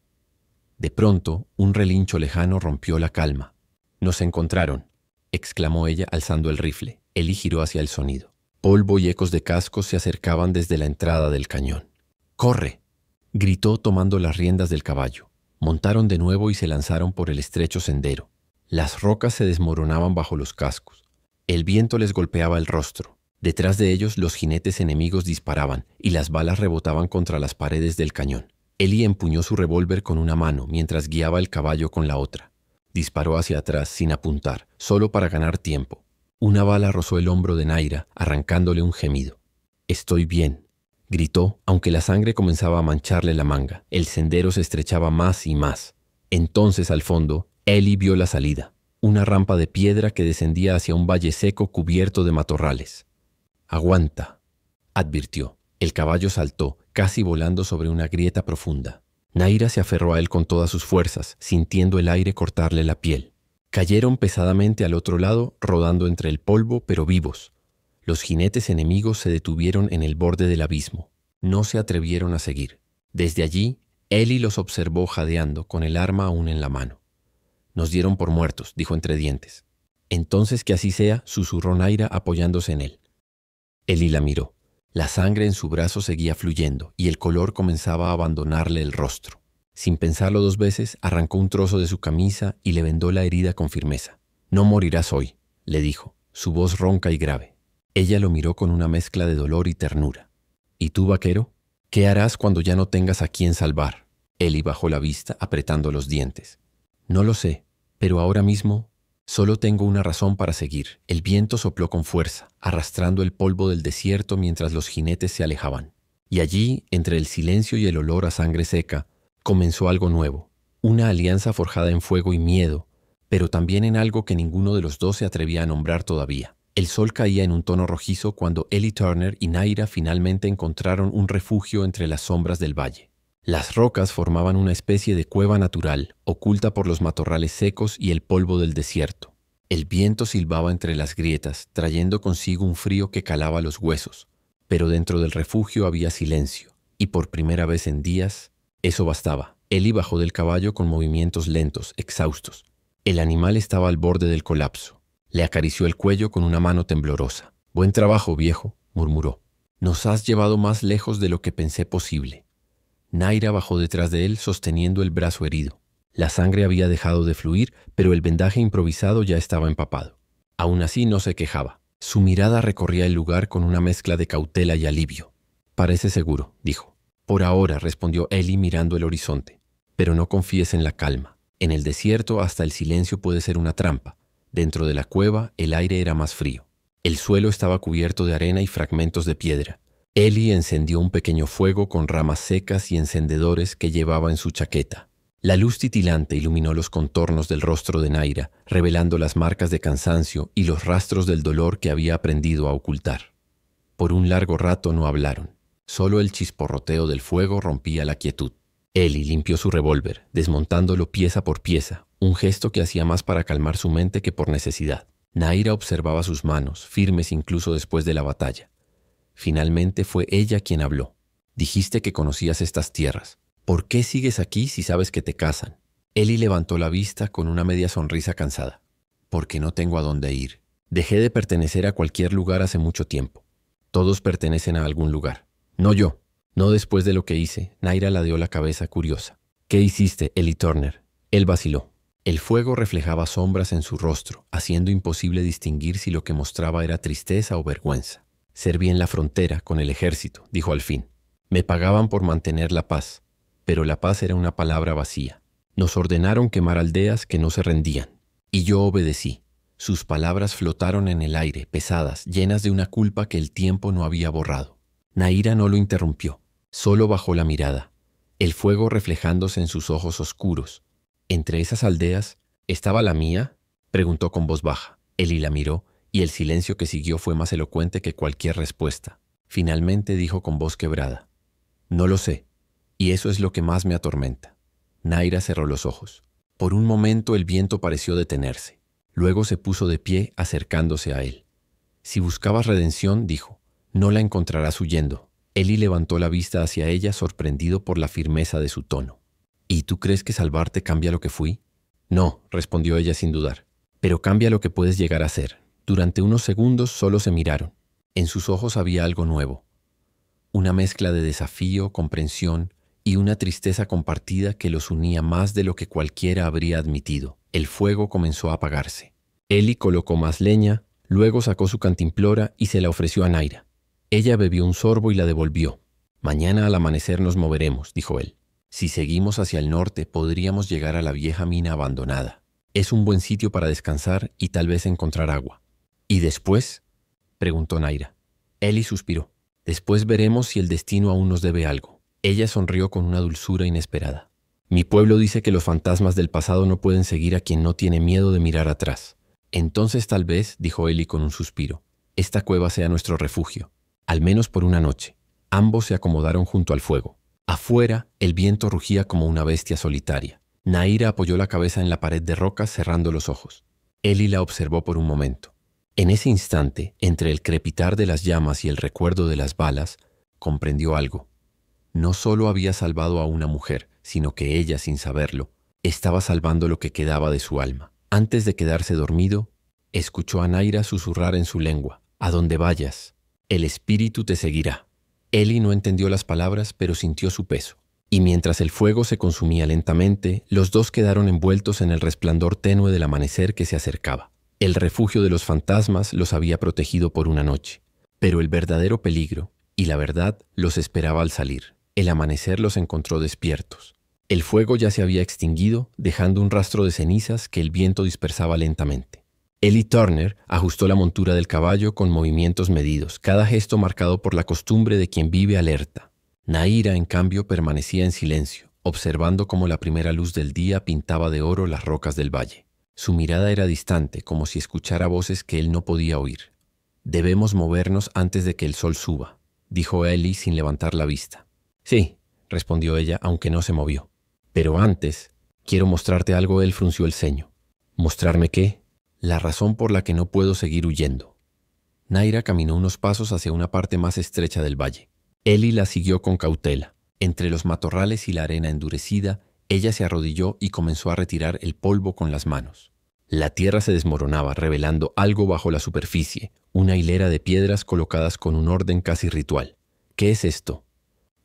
De pronto, un relincho lejano rompió la calma. «Nos encontraron», exclamó ella alzando el rifle. Eli giró hacia el sonido. Polvo y ecos de cascos se acercaban desde la entrada del cañón. «¡Corre!», gritó tomando las riendas del caballo. Montaron de nuevo y se lanzaron por el estrecho sendero. Las rocas se desmoronaban bajo los cascos. El viento les golpeaba el rostro. Detrás de ellos los jinetes enemigos disparaban y las balas rebotaban contra las paredes del cañón. Eli empuñó su revólver con una mano mientras guiaba el caballo con la otra. Disparó hacia atrás sin apuntar, solo para ganar tiempo. Una bala rozó el hombro de Nahira, arrancándole un gemido. «Estoy bien», gritó, aunque la sangre comenzaba a mancharle la manga. El sendero se estrechaba más y más. Entonces, al fondo, Eli vio la salida, una rampa de piedra que descendía hacia un valle seco cubierto de matorrales. «Aguanta», advirtió. El caballo saltó, casi volando sobre una grieta profunda. Nahira se aferró a él con todas sus fuerzas, sintiendo el aire cortarle la piel. Cayeron pesadamente al otro lado, rodando entre el polvo, pero vivos. Los jinetes enemigos se detuvieron en el borde del abismo. No se atrevieron a seguir. Desde allí, Eli los observó jadeando, con el arma aún en la mano. «Nos dieron por muertos», dijo entre dientes. «Entonces que así sea», susurró Nahira apoyándose en él. Eli la miró. La sangre en su brazo seguía fluyendo y el color comenzaba a abandonarle el rostro. Sin pensarlo 2 veces, arrancó un trozo de su camisa y le vendó la herida con firmeza. «No morirás hoy», le dijo, su voz ronca y grave. Ella lo miró con una mezcla de dolor y ternura. «¿Y tú, vaquero? ¿Qué harás cuando ya no tengas a quien salvar?» Eli bajó la vista, apretando los dientes. «No lo sé, pero ahora mismo solo tengo una razón para seguir». El viento sopló con fuerza, arrastrando el polvo del desierto mientras los jinetes se alejaban. Y allí, entre el silencio y el olor a sangre seca, comenzó algo nuevo. Una alianza forjada en fuego y miedo, pero también en algo que ninguno de los 2 se atrevía a nombrar todavía. El sol caía en un tono rojizo cuando Eli Turner y Nahira finalmente encontraron un refugio entre las sombras del valle. Las rocas formaban una especie de cueva natural, oculta por los matorrales secos y el polvo del desierto. El viento silbaba entre las grietas, trayendo consigo un frío que calaba los huesos, pero dentro del refugio había silencio, y por primera vez en días, eso bastaba. Ellie bajó del caballo con movimientos lentos, exhaustos. El animal estaba al borde del colapso. Le acarició el cuello con una mano temblorosa. «Buen trabajo, viejo», murmuró. «Nos has llevado más lejos de lo que pensé posible». Naira bajó detrás de él sosteniendo el brazo herido. La sangre había dejado de fluir, pero el vendaje improvisado ya estaba empapado. Aún así no se quejaba. Su mirada recorría el lugar con una mezcla de cautela y alivio. «Parece seguro», dijo. «Por ahora», respondió Ellie mirando el horizonte. «Pero no confíes en la calma. En el desierto hasta el silencio puede ser una trampa. Dentro de la cueva el aire era más frío. El suelo estaba cubierto de arena y fragmentos de piedra. Ellie encendió un pequeño fuego con ramas secas y encendedores que llevaba en su chaqueta. La luz titilante iluminó los contornos del rostro de Naira, revelando las marcas de cansancio y los rastros del dolor que había aprendido a ocultar. Por un largo rato no hablaron. Solo el chisporroteo del fuego rompía la quietud. Ellie limpió su revólver, desmontándolo pieza por pieza, un gesto que hacía más para calmar su mente que por necesidad. Naira observaba sus manos, firmes incluso después de la batalla. Finalmente fue ella quien habló. «Dijiste que conocías estas tierras. ¿Por qué sigues aquí si sabes que te cazan?» Ellie levantó la vista con una media sonrisa cansada. «Porque no tengo a dónde ir. Dejé de pertenecer a cualquier lugar hace mucho tiempo. Todos pertenecen a algún lugar. No yo. No después de lo que hice». Naira ladeó la cabeza curiosa. «¿Qué hiciste, Ellie Turner?» Él vaciló. El fuego reflejaba sombras en su rostro, haciendo imposible distinguir si lo que mostraba era tristeza o vergüenza. «Serví en la frontera con el ejército», dijo al fin. «Me pagaban por mantener la paz». Pero la paz era una palabra vacía. Nos ordenaron quemar aldeas que no se rendían. Y yo obedecí. Sus palabras flotaron en el aire, pesadas, llenas de una culpa que el tiempo no había borrado. Naira no lo interrumpió. Solo bajó la mirada, el fuego reflejándose en sus ojos oscuros. «¿Entre esas aldeas estaba la mía?», preguntó con voz baja. Ellie la miró, y el silencio que siguió fue más elocuente que cualquier respuesta. Finalmente dijo con voz quebrada: «No lo sé. Y eso es lo que más me atormenta». Naira cerró los ojos. Por un momento el viento pareció detenerse. Luego se puso de pie acercándose a él. «Si buscabas redención», dijo, «no la encontrarás huyendo». Ellie levantó la vista hacia ella sorprendido por la firmeza de su tono. «¿Y tú crees que salvarte cambia lo que fui?» «No», respondió ella sin dudar, «pero cambia lo que puedes llegar a ser». Durante unos segundos solo se miraron. En sus ojos había algo nuevo. Una mezcla de desafío, comprensión y una tristeza compartida que los unía más de lo que cualquiera habría admitido. El fuego comenzó a apagarse. Ellie colocó más leña, luego sacó su cantimplora y se la ofreció a Naira. Ella bebió un sorbo y la devolvió. «Mañana al amanecer nos moveremos», dijo él. «Si seguimos hacia el norte podríamos llegar a la vieja mina abandonada. Es un buen sitio para descansar y tal vez encontrar agua». «¿Y después?», preguntó Naira. Ellie suspiró. «Después veremos si el destino aún nos debe algo». Ella sonrió con una dulzura inesperada. «Mi pueblo dice que los fantasmas del pasado no pueden seguir a quien no tiene miedo de mirar atrás». «Entonces tal vez», dijo Ellie con un suspiro, «esta cueva sea nuestro refugio, al menos por una noche». Ambos se acomodaron junto al fuego. Afuera, el viento rugía como una bestia solitaria. Naira apoyó la cabeza en la pared de rocas cerrando los ojos. Ellie la observó por un momento. En ese instante, entre el crepitar de las llamas y el recuerdo de las balas, comprendió algo. No solo había salvado a una mujer, sino que ella, sin saberlo, estaba salvando lo que quedaba de su alma. Antes de quedarse dormido, escuchó a Naira susurrar en su lengua: «A donde vayas, el espíritu te seguirá». Ellie no entendió las palabras, pero sintió su peso. Y mientras el fuego se consumía lentamente, los dos quedaron envueltos en el resplandor tenue del amanecer que se acercaba. El refugio de los fantasmas los había protegido por una noche, pero el verdadero peligro y la verdad los esperaba al salir. El amanecer los encontró despiertos. El fuego ya se había extinguido, dejando un rastro de cenizas que el viento dispersaba lentamente. Ellie Turner ajustó la montura del caballo con movimientos medidos, cada gesto marcado por la costumbre de quien vive alerta. Naira, en cambio, permanecía en silencio, observando cómo la primera luz del día pintaba de oro las rocas del valle. Su mirada era distante, como si escuchara voces que él no podía oír. «Debemos movernos antes de que el sol suba», dijo Ellie sin levantar la vista. «Sí», respondió ella, aunque no se movió. «Pero antes, quiero mostrarte algo». Él frunció el ceño. «¿Mostrarme qué?». La razón por la que no puedo seguir huyendo. Naira caminó unos pasos hacia una parte más estrecha del valle. Eli la siguió con cautela. Entre los matorrales y la arena endurecida, ella se arrodilló y comenzó a retirar el polvo con las manos. La tierra se desmoronaba, revelando algo bajo la superficie, una hilera de piedras colocadas con un orden casi ritual. «¿Qué es esto?»,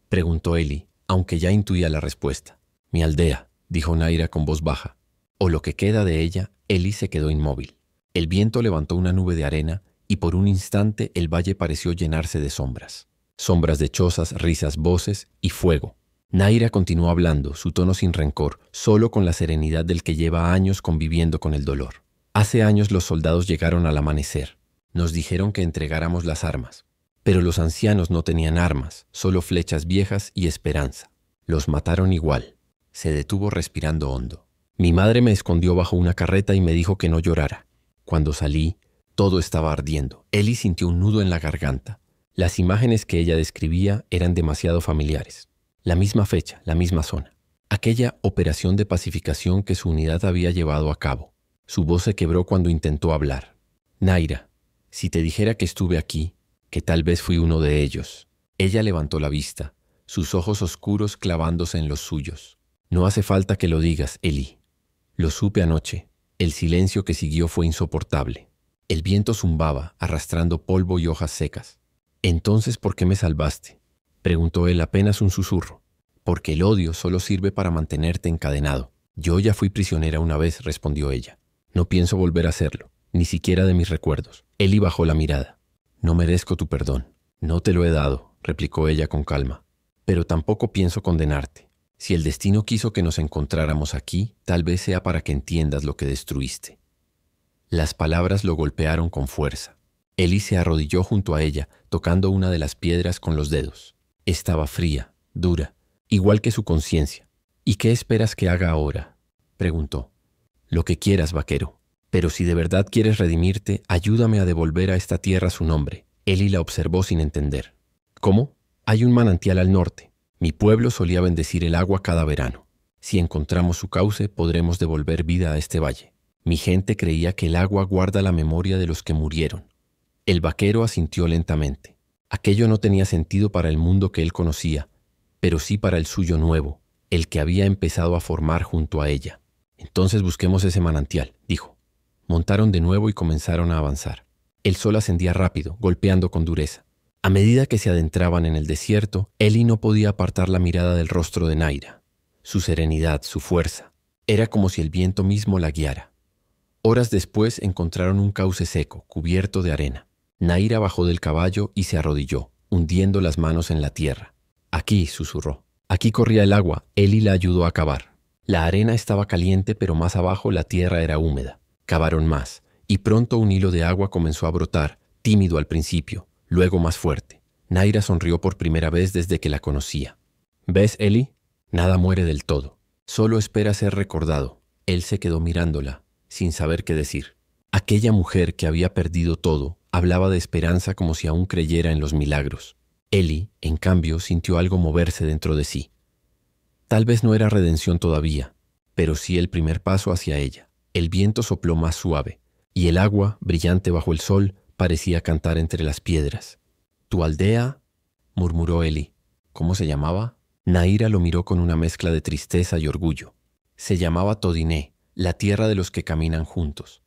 preguntó Eli, aunque ya intuía la respuesta. «Mi aldea», dijo Naira con voz baja. O lo que queda de ella. Eli se quedó inmóvil. El viento levantó una nube de arena y por un instante el valle pareció llenarse de sombras. Sombras de chozas, risas, voces y fuego. Naira continuó hablando, su tono sin rencor, solo con la serenidad del que lleva años conviviendo con el dolor. «Hace años los soldados llegaron al amanecer. Nos dijeron que entregáramos las armas. Pero los ancianos no tenían armas, solo flechas viejas y esperanza. Los mataron igual». Se detuvo respirando hondo. «Mi madre me escondió bajo una carreta y me dijo que no llorara. Cuando salí, todo estaba ardiendo». Eli sintió un nudo en la garganta. Las imágenes que ella describía eran demasiado familiares. La misma fecha, la misma zona. Aquella operación de pacificación que su unidad había llevado a cabo. Su voz se quebró cuando intentó hablar. «Naira, si te dijera que estuve aquí, que tal vez fui uno de ellos». Ella levantó la vista, sus ojos oscuros clavándose en los suyos. «No hace falta que lo digas, Eli. Lo supe anoche». El silencio que siguió fue insoportable. El viento zumbaba, arrastrando polvo y hojas secas. «Entonces, ¿por qué me salvaste?», preguntó él apenas un susurro. «Porque el odio solo sirve para mantenerte encadenado». «Yo ya fui prisionera una vez», respondió ella. «No pienso volver a hacerlo, ni siquiera de mis recuerdos». Eli bajó la mirada. «No merezco tu perdón». «No te lo he dado», replicó ella con calma. «Pero tampoco pienso condenarte. Si el destino quiso que nos encontráramos aquí, tal vez sea para que entiendas lo que destruiste». Las palabras lo golpearon con fuerza. Eli se arrodilló junto a ella, tocando una de las piedras con los dedos. Estaba fría, dura, igual que su conciencia. «¿Y qué esperas que haga ahora?», preguntó. «Lo que quieras, vaquero. Pero si de verdad quieres redimirte, ayúdame a devolver a esta tierra su nombre». Eli la observó sin entender. «¿Cómo? Hay un manantial al norte. Mi pueblo solía bendecir el agua cada verano. Si encontramos su cauce, podremos devolver vida a este valle. Mi gente creía que el agua guarda la memoria de los que murieron». El vaquero asintió lentamente. Aquello no tenía sentido para el mundo que él conocía, pero sí para el suyo nuevo, el que había empezado a formar junto a ella. «Entonces busquemos ese manantial», dijo. Montaron de nuevo y comenzaron a avanzar. El sol ascendía rápido, golpeando con dureza. A medida que se adentraban en el desierto, Eli no podía apartar la mirada del rostro de Naira. Su serenidad, su fuerza. Era como si el viento mismo la guiara. Horas después encontraron un cauce seco, cubierto de arena. Naira bajó del caballo y se arrodilló, hundiendo las manos en la tierra. «Aquí», susurró. «Aquí corría el agua». Eli la ayudó a cavar. La arena estaba caliente, pero más abajo la tierra era húmeda. Cavaron más, y pronto un hilo de agua comenzó a brotar, tímido al principio, luego más fuerte. Naira sonrió por primera vez desde que la conocía. «¿Ves, Eli? Nada muere del todo. Solo espera ser recordado». Él se quedó mirándola, sin saber qué decir. Aquella mujer que había perdido todo hablaba de esperanza como si aún creyera en los milagros. Eli, en cambio, sintió algo moverse dentro de sí. Tal vez no era redención todavía, pero sí el primer paso hacia ella. El viento sopló más suave, y el agua, brillante bajo el sol, parecía cantar entre las piedras. «¿Tu aldea?», murmuró Eli. «¿Cómo se llamaba?». Naira lo miró con una mezcla de tristeza y orgullo. «Se llamaba Todiné, la tierra de los que caminan juntos».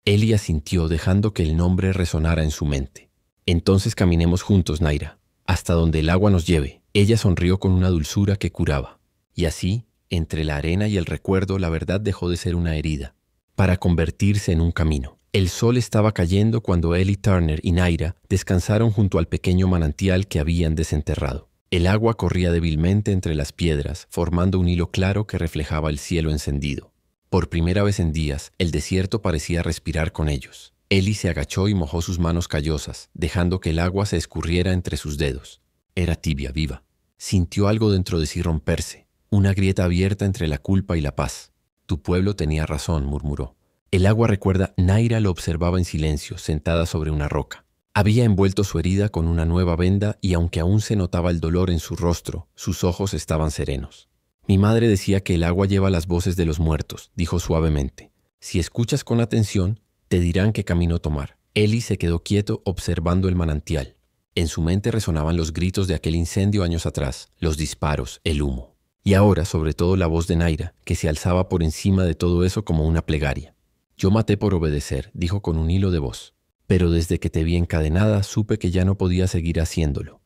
Eli asintió, dejando que el nombre resonara en su mente. «Entonces caminemos juntos, Naira, hasta donde el agua nos lleve». Ella sonrió con una dulzura que curaba. Y así, entre la arena y el recuerdo, la verdad dejó de ser una herida, para convertirse en un camino. El sol estaba cayendo cuando Eli Turner y Naira descansaron junto al pequeño manantial que habían desenterrado. El agua corría débilmente entre las piedras, formando un hilo claro que reflejaba el cielo encendido. Por primera vez en días, el desierto parecía respirar con ellos. Eli se agachó y mojó sus manos callosas, dejando que el agua se escurriera entre sus dedos. Era tibia, viva. Sintió algo dentro de sí romperse, una grieta abierta entre la culpa y la paz. «Tu pueblo tenía razón», murmuró. El agua recuerda, Naira lo observaba en silencio, sentada sobre una roca. Había envuelto su herida con una nueva venda y aunque aún se notaba el dolor en su rostro, sus ojos estaban serenos. «Mi madre decía que el agua lleva las voces de los muertos», dijo suavemente. «Si escuchas con atención, Te dirán qué camino tomar. Eli se quedó quieto observando el manantial. En su mente resonaban los gritos de aquel incendio años atrás, los disparos, el humo. Y ahora, sobre todo, la voz de Naira, que se alzaba por encima de todo eso como una plegaria. Yo maté por obedecer, dijo con un hilo de voz. Pero desde que te vi encadenada, supe que ya no podía seguir haciéndolo.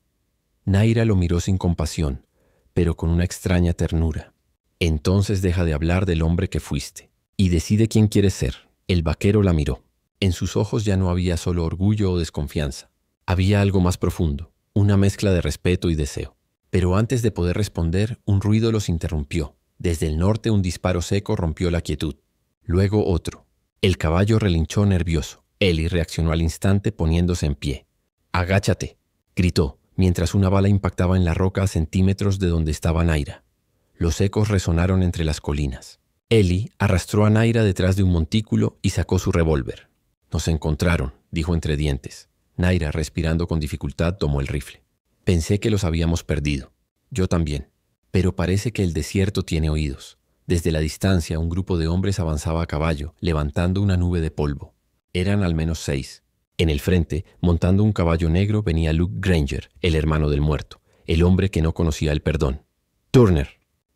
Naira lo miró sin compasión, pero con una extraña ternura. Entonces deja de hablar del hombre que fuiste y decide quién quieres ser. El vaquero la miró. En sus ojos ya no había solo orgullo o desconfianza. Había algo más profundo, una mezcla de respeto y deseo. Pero antes de poder responder, un ruido los interrumpió. Desde el norte un disparo seco rompió la quietud. Luego otro. El caballo relinchó nervioso. Eli reaccionó al instante poniéndose en pie. «Agáchate», gritó, mientras una bala impactaba en la roca a centímetros de donde estaba Naira. Los ecos resonaron entre las colinas. Eli arrastró a Naira detrás de un montículo y sacó su revólver. «Nos encontraron», dijo entre dientes. Naira, respirando con dificultad, tomó el rifle. «Pensé que los habíamos perdido. Yo también. Pero parece que el desierto tiene oídos». Desde la distancia, un grupo de hombres avanzaba a caballo, levantando una nube de polvo. Eran al menos 6. En el frente, montando un caballo negro, venía Luke Granger, el hermano del muerto, el hombre que no conocía el perdón. «Turner»,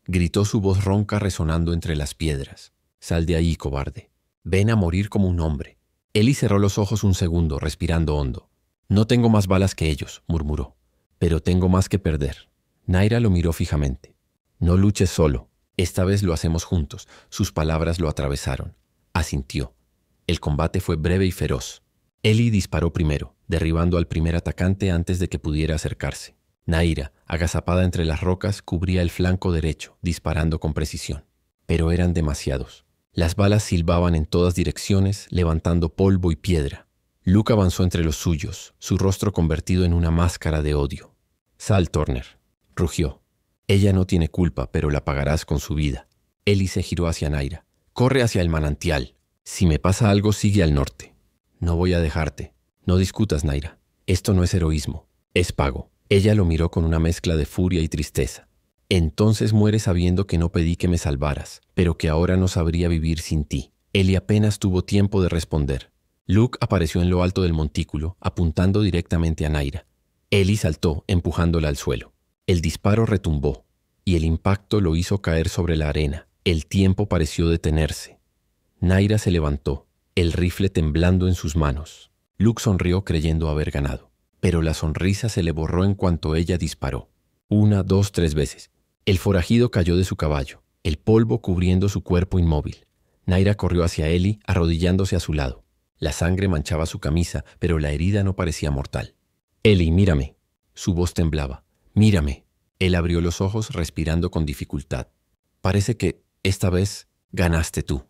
gritó su voz ronca resonando entre las piedras. «Sal de ahí, cobarde. Ven a morir como un hombre». Eli cerró los ojos un segundo, respirando hondo. «No tengo más balas que ellos», murmuró. «Pero tengo más que perder». Naira lo miró fijamente. «No luches solo. Esta vez lo hacemos juntos». Sus palabras lo atravesaron. Asintió. El combate fue breve y feroz. Eli disparó primero, derribando al primer atacante antes de que pudiera acercarse. Naira, agazapada entre las rocas, cubría el flanco derecho, disparando con precisión. Pero eran demasiados. Las balas silbaban en todas direcciones, levantando polvo y piedra. Luke avanzó entre los suyos, su rostro convertido en una máscara de odio. «Sal, Turner», rugió. «Ella no tiene culpa, pero la pagarás con su vida». Eli se giró hacia Naira. «Corre hacia el manantial. Si me pasa algo, sigue al norte». «No voy a dejarte». «No discutas, Naira. Esto no es heroísmo. Es pago». Ella lo miró con una mezcla de furia y tristeza. «Entonces mueres sabiendo que no pedí que me salvaras, pero que ahora no sabría vivir sin ti». Eli apenas tuvo tiempo de responder. Luke apareció en lo alto del montículo, apuntando directamente a Naira. Eli saltó, empujándola al suelo. El disparo retumbó, y el impacto lo hizo caer sobre la arena. El tiempo pareció detenerse. Naira se levantó, el rifle temblando en sus manos. Luke sonrió creyendo haber ganado, pero la sonrisa se le borró en cuanto ella disparó. 1, 2, 3 veces. El forajido cayó de su caballo, el polvo cubriendo su cuerpo inmóvil. Naira corrió hacia Eli, arrodillándose a su lado. La sangre manchaba su camisa, pero la herida no parecía mortal. «Eli, mírame». Su voz temblaba. «Mírame». Él abrió los ojos, respirando con dificultad. «Parece que, esta vez, ganaste tú».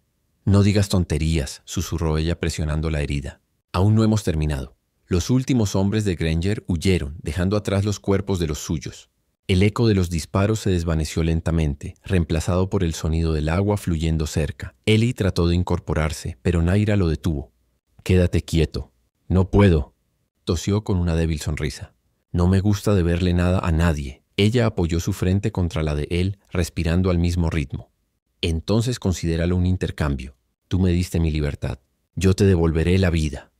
«No digas tonterías», susurró ella presionando la herida. «Aún no hemos terminado». Los últimos hombres de Granger huyeron, dejando atrás los cuerpos de los suyos. El eco de los disparos se desvaneció lentamente, reemplazado por el sonido del agua fluyendo cerca. Eli trató de incorporarse, pero Naira lo detuvo. «Quédate quieto». «No puedo», tosió con una débil sonrisa. «No me gusta deberle nada a nadie». Ella apoyó su frente contra la de él, respirando al mismo ritmo. «Entonces considéralo un intercambio. Tú me diste mi libertad. Yo te devolveré la vida».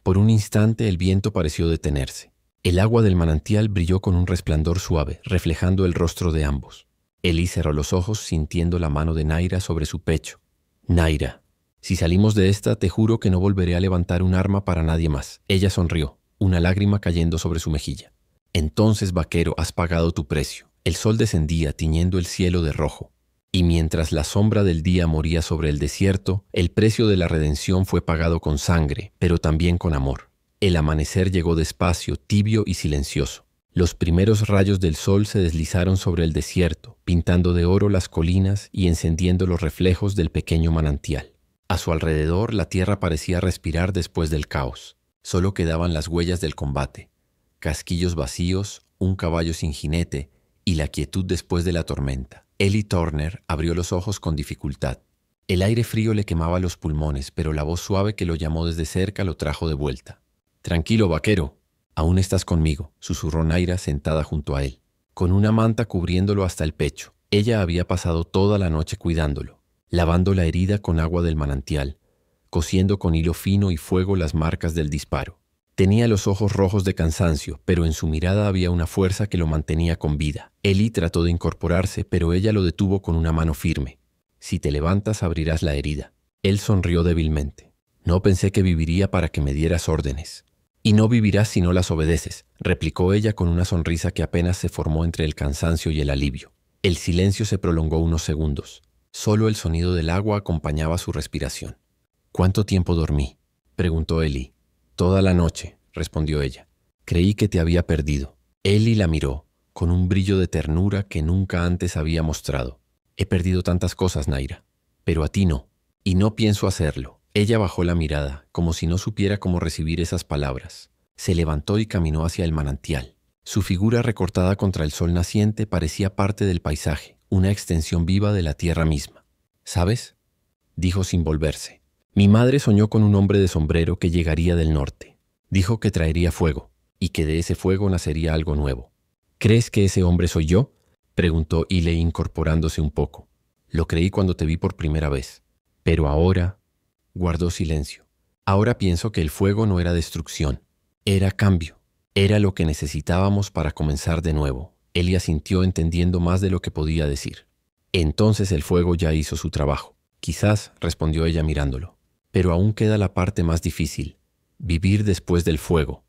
Por un instante el viento pareció detenerse. El agua del manantial brilló con un resplandor suave, reflejando el rostro de ambos. Eli cerró los ojos sintiendo la mano de Naira sobre su pecho. «Naira, si salimos de esta, te juro que no volveré a levantar un arma para nadie más». Ella sonrió, una lágrima cayendo sobre su mejilla. «Entonces, vaquero, has pagado tu precio». El sol descendía, tiñendo el cielo de rojo. Y mientras la sombra del día moría sobre el desierto, el precio de la redención fue pagado con sangre, pero también con amor. El amanecer llegó despacio, tibio y silencioso. Los primeros rayos del sol se deslizaron sobre el desierto, pintando de oro las colinas y encendiendo los reflejos del pequeño manantial. A su alrededor la tierra parecía respirar después del caos. Solo quedaban las huellas del combate, casquillos vacíos, un caballo sin jinete y la quietud después de la tormenta. Eli Turner abrió los ojos con dificultad. El aire frío le quemaba los pulmones, pero la voz suave que lo llamó desde cerca lo trajo de vuelta. «Tranquilo, vaquero. Aún estás conmigo», susurró Naira sentada junto a él, con una manta cubriéndolo hasta el pecho. Ella había pasado toda la noche cuidándolo, lavando la herida con agua del manantial, cosiendo con hilo fino y fuego las marcas del disparo. Tenía los ojos rojos de cansancio, pero en su mirada había una fuerza que lo mantenía con vida. Ellie trató de incorporarse, pero ella lo detuvo con una mano firme. «Si te levantas, abrirás la herida». Él sonrió débilmente. «No pensé que viviría para que me dieras órdenes». «Y no vivirás si no las obedeces», replicó ella con una sonrisa que apenas se formó entre el cansancio y el alivio. El silencio se prolongó unos segundos. Solo el sonido del agua acompañaba su respiración. «¿Cuánto tiempo dormí?», preguntó Ellie. «Toda la noche», respondió ella. «Creí que te había perdido». Ellie la miró, con un brillo de ternura que nunca antes había mostrado. «He perdido tantas cosas, Naira, pero a ti no. Y no pienso hacerlo». Ella bajó la mirada, como si no supiera cómo recibir esas palabras. Se levantó y caminó hacia el manantial. Su figura recortada contra el sol naciente parecía parte del paisaje, una extensión viva de la tierra misma. «¿Sabes?», dijo sin volverse. «Mi madre soñó con un hombre de sombrero que llegaría del norte. Dijo que traería fuego, y que de ese fuego nacería algo nuevo». «¿Crees que ese hombre soy yo?», preguntó Ile incorporándose un poco. «Lo creí cuando te vi por primera vez. Pero ahora…» Guardó silencio. «Ahora pienso que el fuego no era destrucción. Era cambio. Era lo que necesitábamos para comenzar de nuevo». Ellie asintió entendiendo más de lo que podía decir. «Entonces el fuego ya hizo su trabajo». «Quizás», respondió ella mirándolo. «Pero aún queda la parte más difícil. Vivir después del fuego».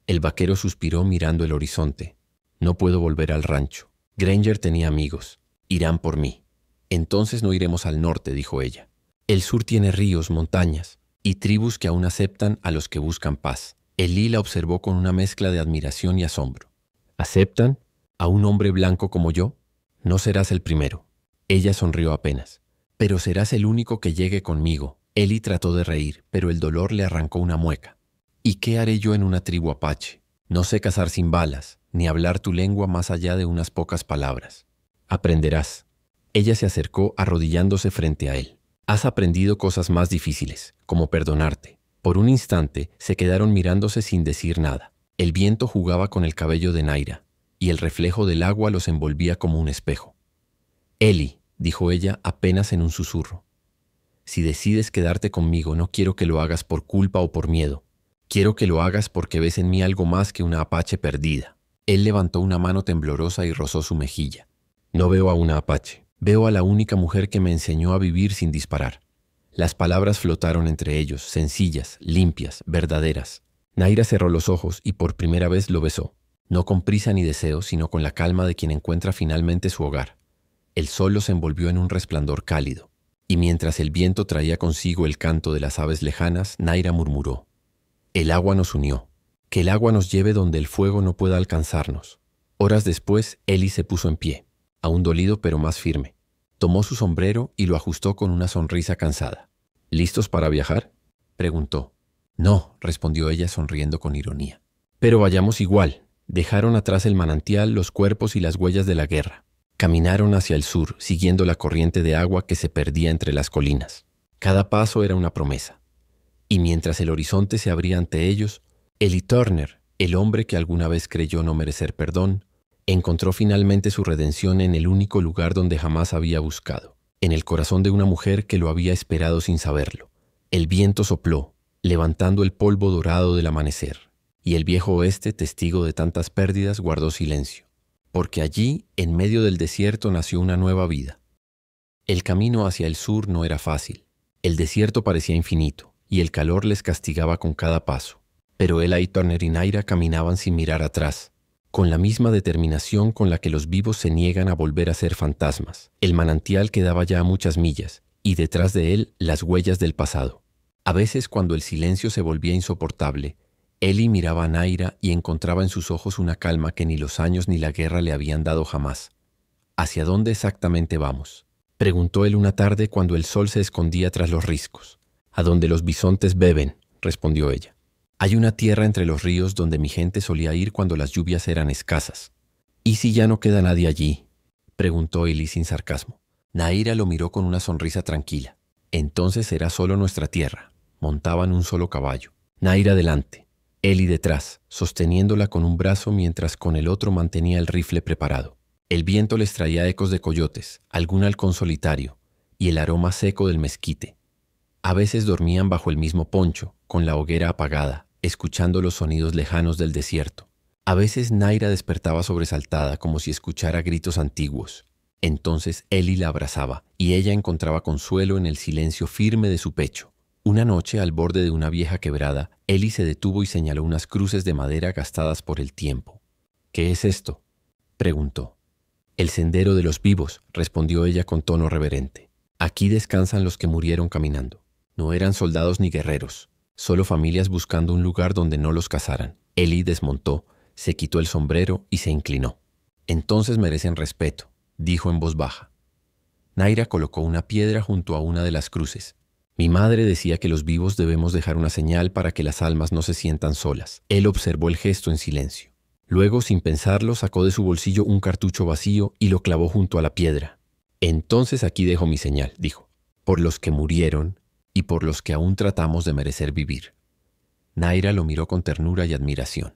El vaquero suspiró mirando el horizonte. «No puedo volver al rancho. Granger tenía amigos. Irán por mí». «Entonces no iremos al norte», dijo ella. «El sur tiene ríos, montañas y tribus que aún aceptan a los que buscan paz». Ellie la observó con una mezcla de admiración y asombro. «¿Aceptan a un hombre blanco como yo? No serás el primero». Ella sonrió apenas. «Pero serás el único que llegue conmigo». Ellie trató de reír, pero el dolor le arrancó una mueca. «¿Y qué haré yo en una tribu apache? No sé cazar sin balas, ni hablar tu lengua más allá de unas pocas palabras». «Aprenderás». Ella se acercó arrodillándose frente a él. «Has aprendido cosas más difíciles, como perdonarte». Por un instante se quedaron mirándose sin decir nada. El viento jugaba con el cabello de Naira, y el reflejo del agua los envolvía como un espejo. «Ellie», dijo ella apenas en un susurro, «si decides quedarte conmigo, no quiero que lo hagas por culpa o por miedo. Quiero que lo hagas porque ves en mí algo más que una apache perdida». Él levantó una mano temblorosa y rozó su mejilla. «No veo a una apache. Veo a la única mujer que me enseñó a vivir sin disparar». Las palabras flotaron entre ellos, sencillas, limpias, verdaderas. Naira cerró los ojos y por primera vez lo besó. No con prisa ni deseo, sino con la calma de quien encuentra finalmente su hogar. El sol los envolvió en un resplandor cálido. Y mientras el viento traía consigo el canto de las aves lejanas, Naira murmuró: «El agua nos unió. Que el agua nos lleve donde el fuego no pueda alcanzarnos». Horas después, Ellie se puso en pie, aún dolido pero más firme. Tomó su sombrero y lo ajustó con una sonrisa cansada. «¿Listos para viajar?», preguntó. «No», respondió ella sonriendo con ironía. «Pero vayamos igual». Dejaron atrás el manantial, los cuerpos y las huellas de la guerra. Caminaron hacia el sur, siguiendo la corriente de agua que se perdía entre las colinas. Cada paso era una promesa. Y mientras el horizonte se abría ante ellos, Ellie Turner, el hombre que alguna vez creyó no merecer perdón, encontró finalmente su redención en el único lugar donde jamás había buscado, en el corazón de una mujer que lo había esperado sin saberlo. El viento sopló, levantando el polvo dorado del amanecer, y el viejo oeste, testigo de tantas pérdidas, guardó silencio, porque allí, en medio del desierto, nació una nueva vida. El camino hacia el sur no era fácil. El desierto parecía infinito, y el calor les castigaba con cada paso. Pero Ellie Turner y Naira caminaban sin mirar atrás, con la misma determinación con la que los vivos se niegan a volver a ser fantasmas. El manantial quedaba ya a muchas millas, y detrás de él las huellas del pasado. A veces, cuando el silencio se volvía insoportable, Ellie miraba a Naira y encontraba en sus ojos una calma que ni los años ni la guerra le habían dado jamás. «¿Hacia dónde exactamente vamos?», preguntó él una tarde cuando el sol se escondía tras los riscos. «A donde los bisontes beben», respondió ella. «Hay una tierra entre los ríos donde mi gente solía ir cuando las lluvias eran escasas». «¿Y si ya no queda nadie allí?», preguntó Ellie sin sarcasmo. Naira lo miró con una sonrisa tranquila. «Entonces será solo nuestra tierra». Montaban un solo caballo. Naira delante, Ellie detrás, sosteniéndola con un brazo mientras con el otro mantenía el rifle preparado. El viento les traía ecos de coyotes, algún halcón solitario y el aroma seco del mezquite. A veces dormían bajo el mismo poncho, con la hoguera apagada, escuchando los sonidos lejanos del desierto. A veces Naira despertaba sobresaltada como si escuchara gritos antiguos. Entonces Eli la abrazaba y ella encontraba consuelo en el silencio firme de su pecho. Una noche, al borde de una vieja quebrada, Eli se detuvo y señaló unas cruces de madera gastadas por el tiempo. «¿Qué es esto?», preguntó. «El sendero de los vivos», respondió ella con tono reverente. «Aquí descansan los que murieron caminando. No eran soldados ni guerreros, solo familias buscando un lugar donde no los cazaran». Eli desmontó, se quitó el sombrero y se inclinó. «Entonces merecen respeto», dijo en voz baja. Naira colocó una piedra junto a una de las cruces. «Mi madre decía que los vivos debemos dejar una señal para que las almas no se sientan solas». Él observó el gesto en silencio. Luego, sin pensarlo, sacó de su bolsillo un cartucho vacío y lo clavó junto a la piedra. «Entonces aquí dejo mi señal», dijo, «por los que murieron y por los que aún tratamos de merecer vivir». Naira lo miró con ternura y admiración.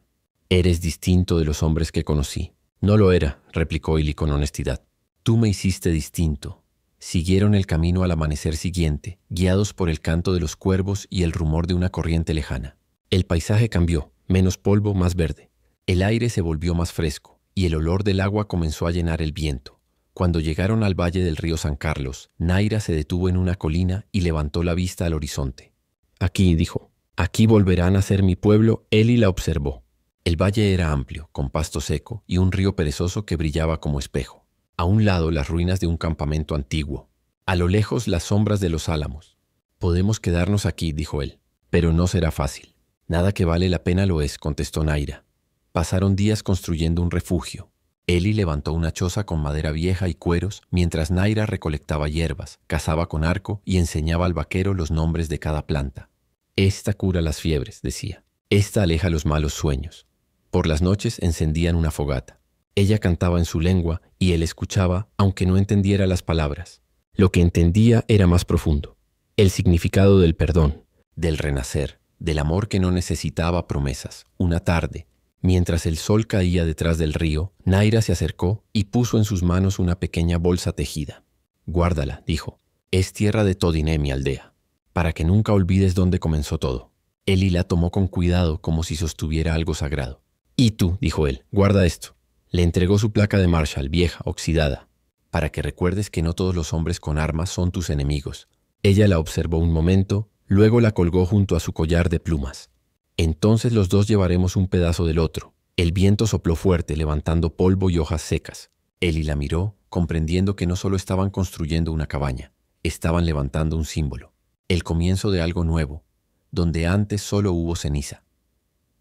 «Eres distinto de los hombres que conocí». «No lo era», replicó Eli con honestidad. «Tú me hiciste distinto». Siguieron el camino al amanecer siguiente, guiados por el canto de los cuervos y el rumor de una corriente lejana. El paisaje cambió, menos polvo, más verde. El aire se volvió más fresco y el olor del agua comenzó a llenar el viento. Cuando llegaron al valle del río San Carlos, Naira se detuvo en una colina y levantó la vista al horizonte. «Aquí», dijo, «aquí volverán a ser mi pueblo». Eli la observó. El valle era amplio, con pasto seco y un río perezoso que brillaba como espejo. A un lado, las ruinas de un campamento antiguo. A lo lejos, las sombras de los álamos. «Podemos quedarnos aquí», dijo él, «pero no será fácil». «Nada que vale la pena lo es», contestó Naira. Pasaron días construyendo un refugio. Eli levantó una choza con madera vieja y cueros, mientras Naira recolectaba hierbas, cazaba con arco y enseñaba al vaquero los nombres de cada planta. «Esta cura las fiebres», decía. «Esta aleja los malos sueños». Por las noches encendían una fogata. Ella cantaba en su lengua y él escuchaba, aunque no entendiera las palabras. Lo que entendía era más profundo. El significado del perdón, del renacer, del amor que no necesitaba promesas. Una tarde, mientras el sol caía detrás del río, Naira se acercó y puso en sus manos una pequeña bolsa tejida. «Guárdala», dijo. «Es tierra de Todiné, mi aldea, para que nunca olvides dónde comenzó todo». Eli la tomó con cuidado como si sostuviera algo sagrado. «Y tú», dijo él, «guarda esto». Le entregó su placa de Marshall, vieja, oxidada, para que recuerdes que no todos los hombres con armas son tus enemigos. Ella la observó un momento, luego la colgó junto a su collar de plumas. «Entonces los dos llevaremos un pedazo del otro». El viento sopló fuerte, levantando polvo y hojas secas. Eli la miró, comprendiendo que no solo estaban construyendo una cabaña, estaban levantando un símbolo, el comienzo de algo nuevo, donde antes solo hubo ceniza.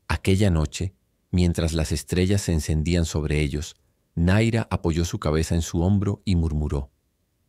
Aquella noche, mientras las estrellas se encendían sobre ellos, Naira apoyó su cabeza en su hombro y murmuró: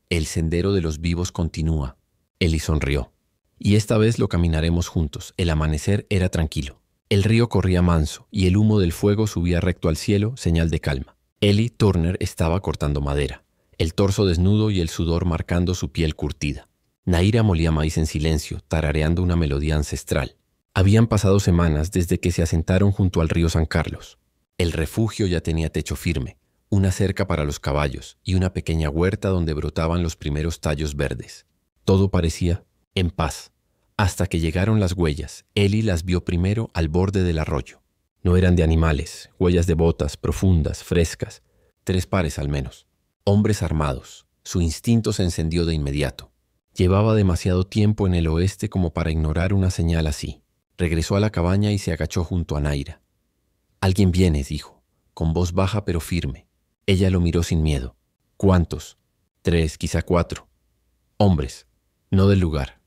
«El sendero de los vivos continúa». Eli sonrió. «Y esta vez lo caminaremos juntos». El amanecer era tranquilo. El río corría manso y el humo del fuego subía recto al cielo, señal de calma. Eli Turner estaba cortando madera, el torso desnudo y el sudor marcando su piel curtida. Naira molía maíz en silencio, tarareando una melodía ancestral. Habían pasado semanas desde que se asentaron junto al río San Carlos. El refugio ya tenía techo firme, una cerca para los caballos y una pequeña huerta donde brotaban los primeros tallos verdes. Todo parecía en paz, hasta que llegaron las huellas. Eli las vio primero al borde del arroyo. No eran de animales, huellas de botas, profundas, frescas, 3 pares al menos. Hombres armados. Su instinto se encendió de inmediato. Llevaba demasiado tiempo en el oeste como para ignorar una señal así. Regresó a la cabaña y se agachó junto a Naira. «Alguien viene», dijo, con voz baja pero firme. Ella lo miró sin miedo. «¿Cuántos?» «3, quizá 4. Hombres, no del lugar».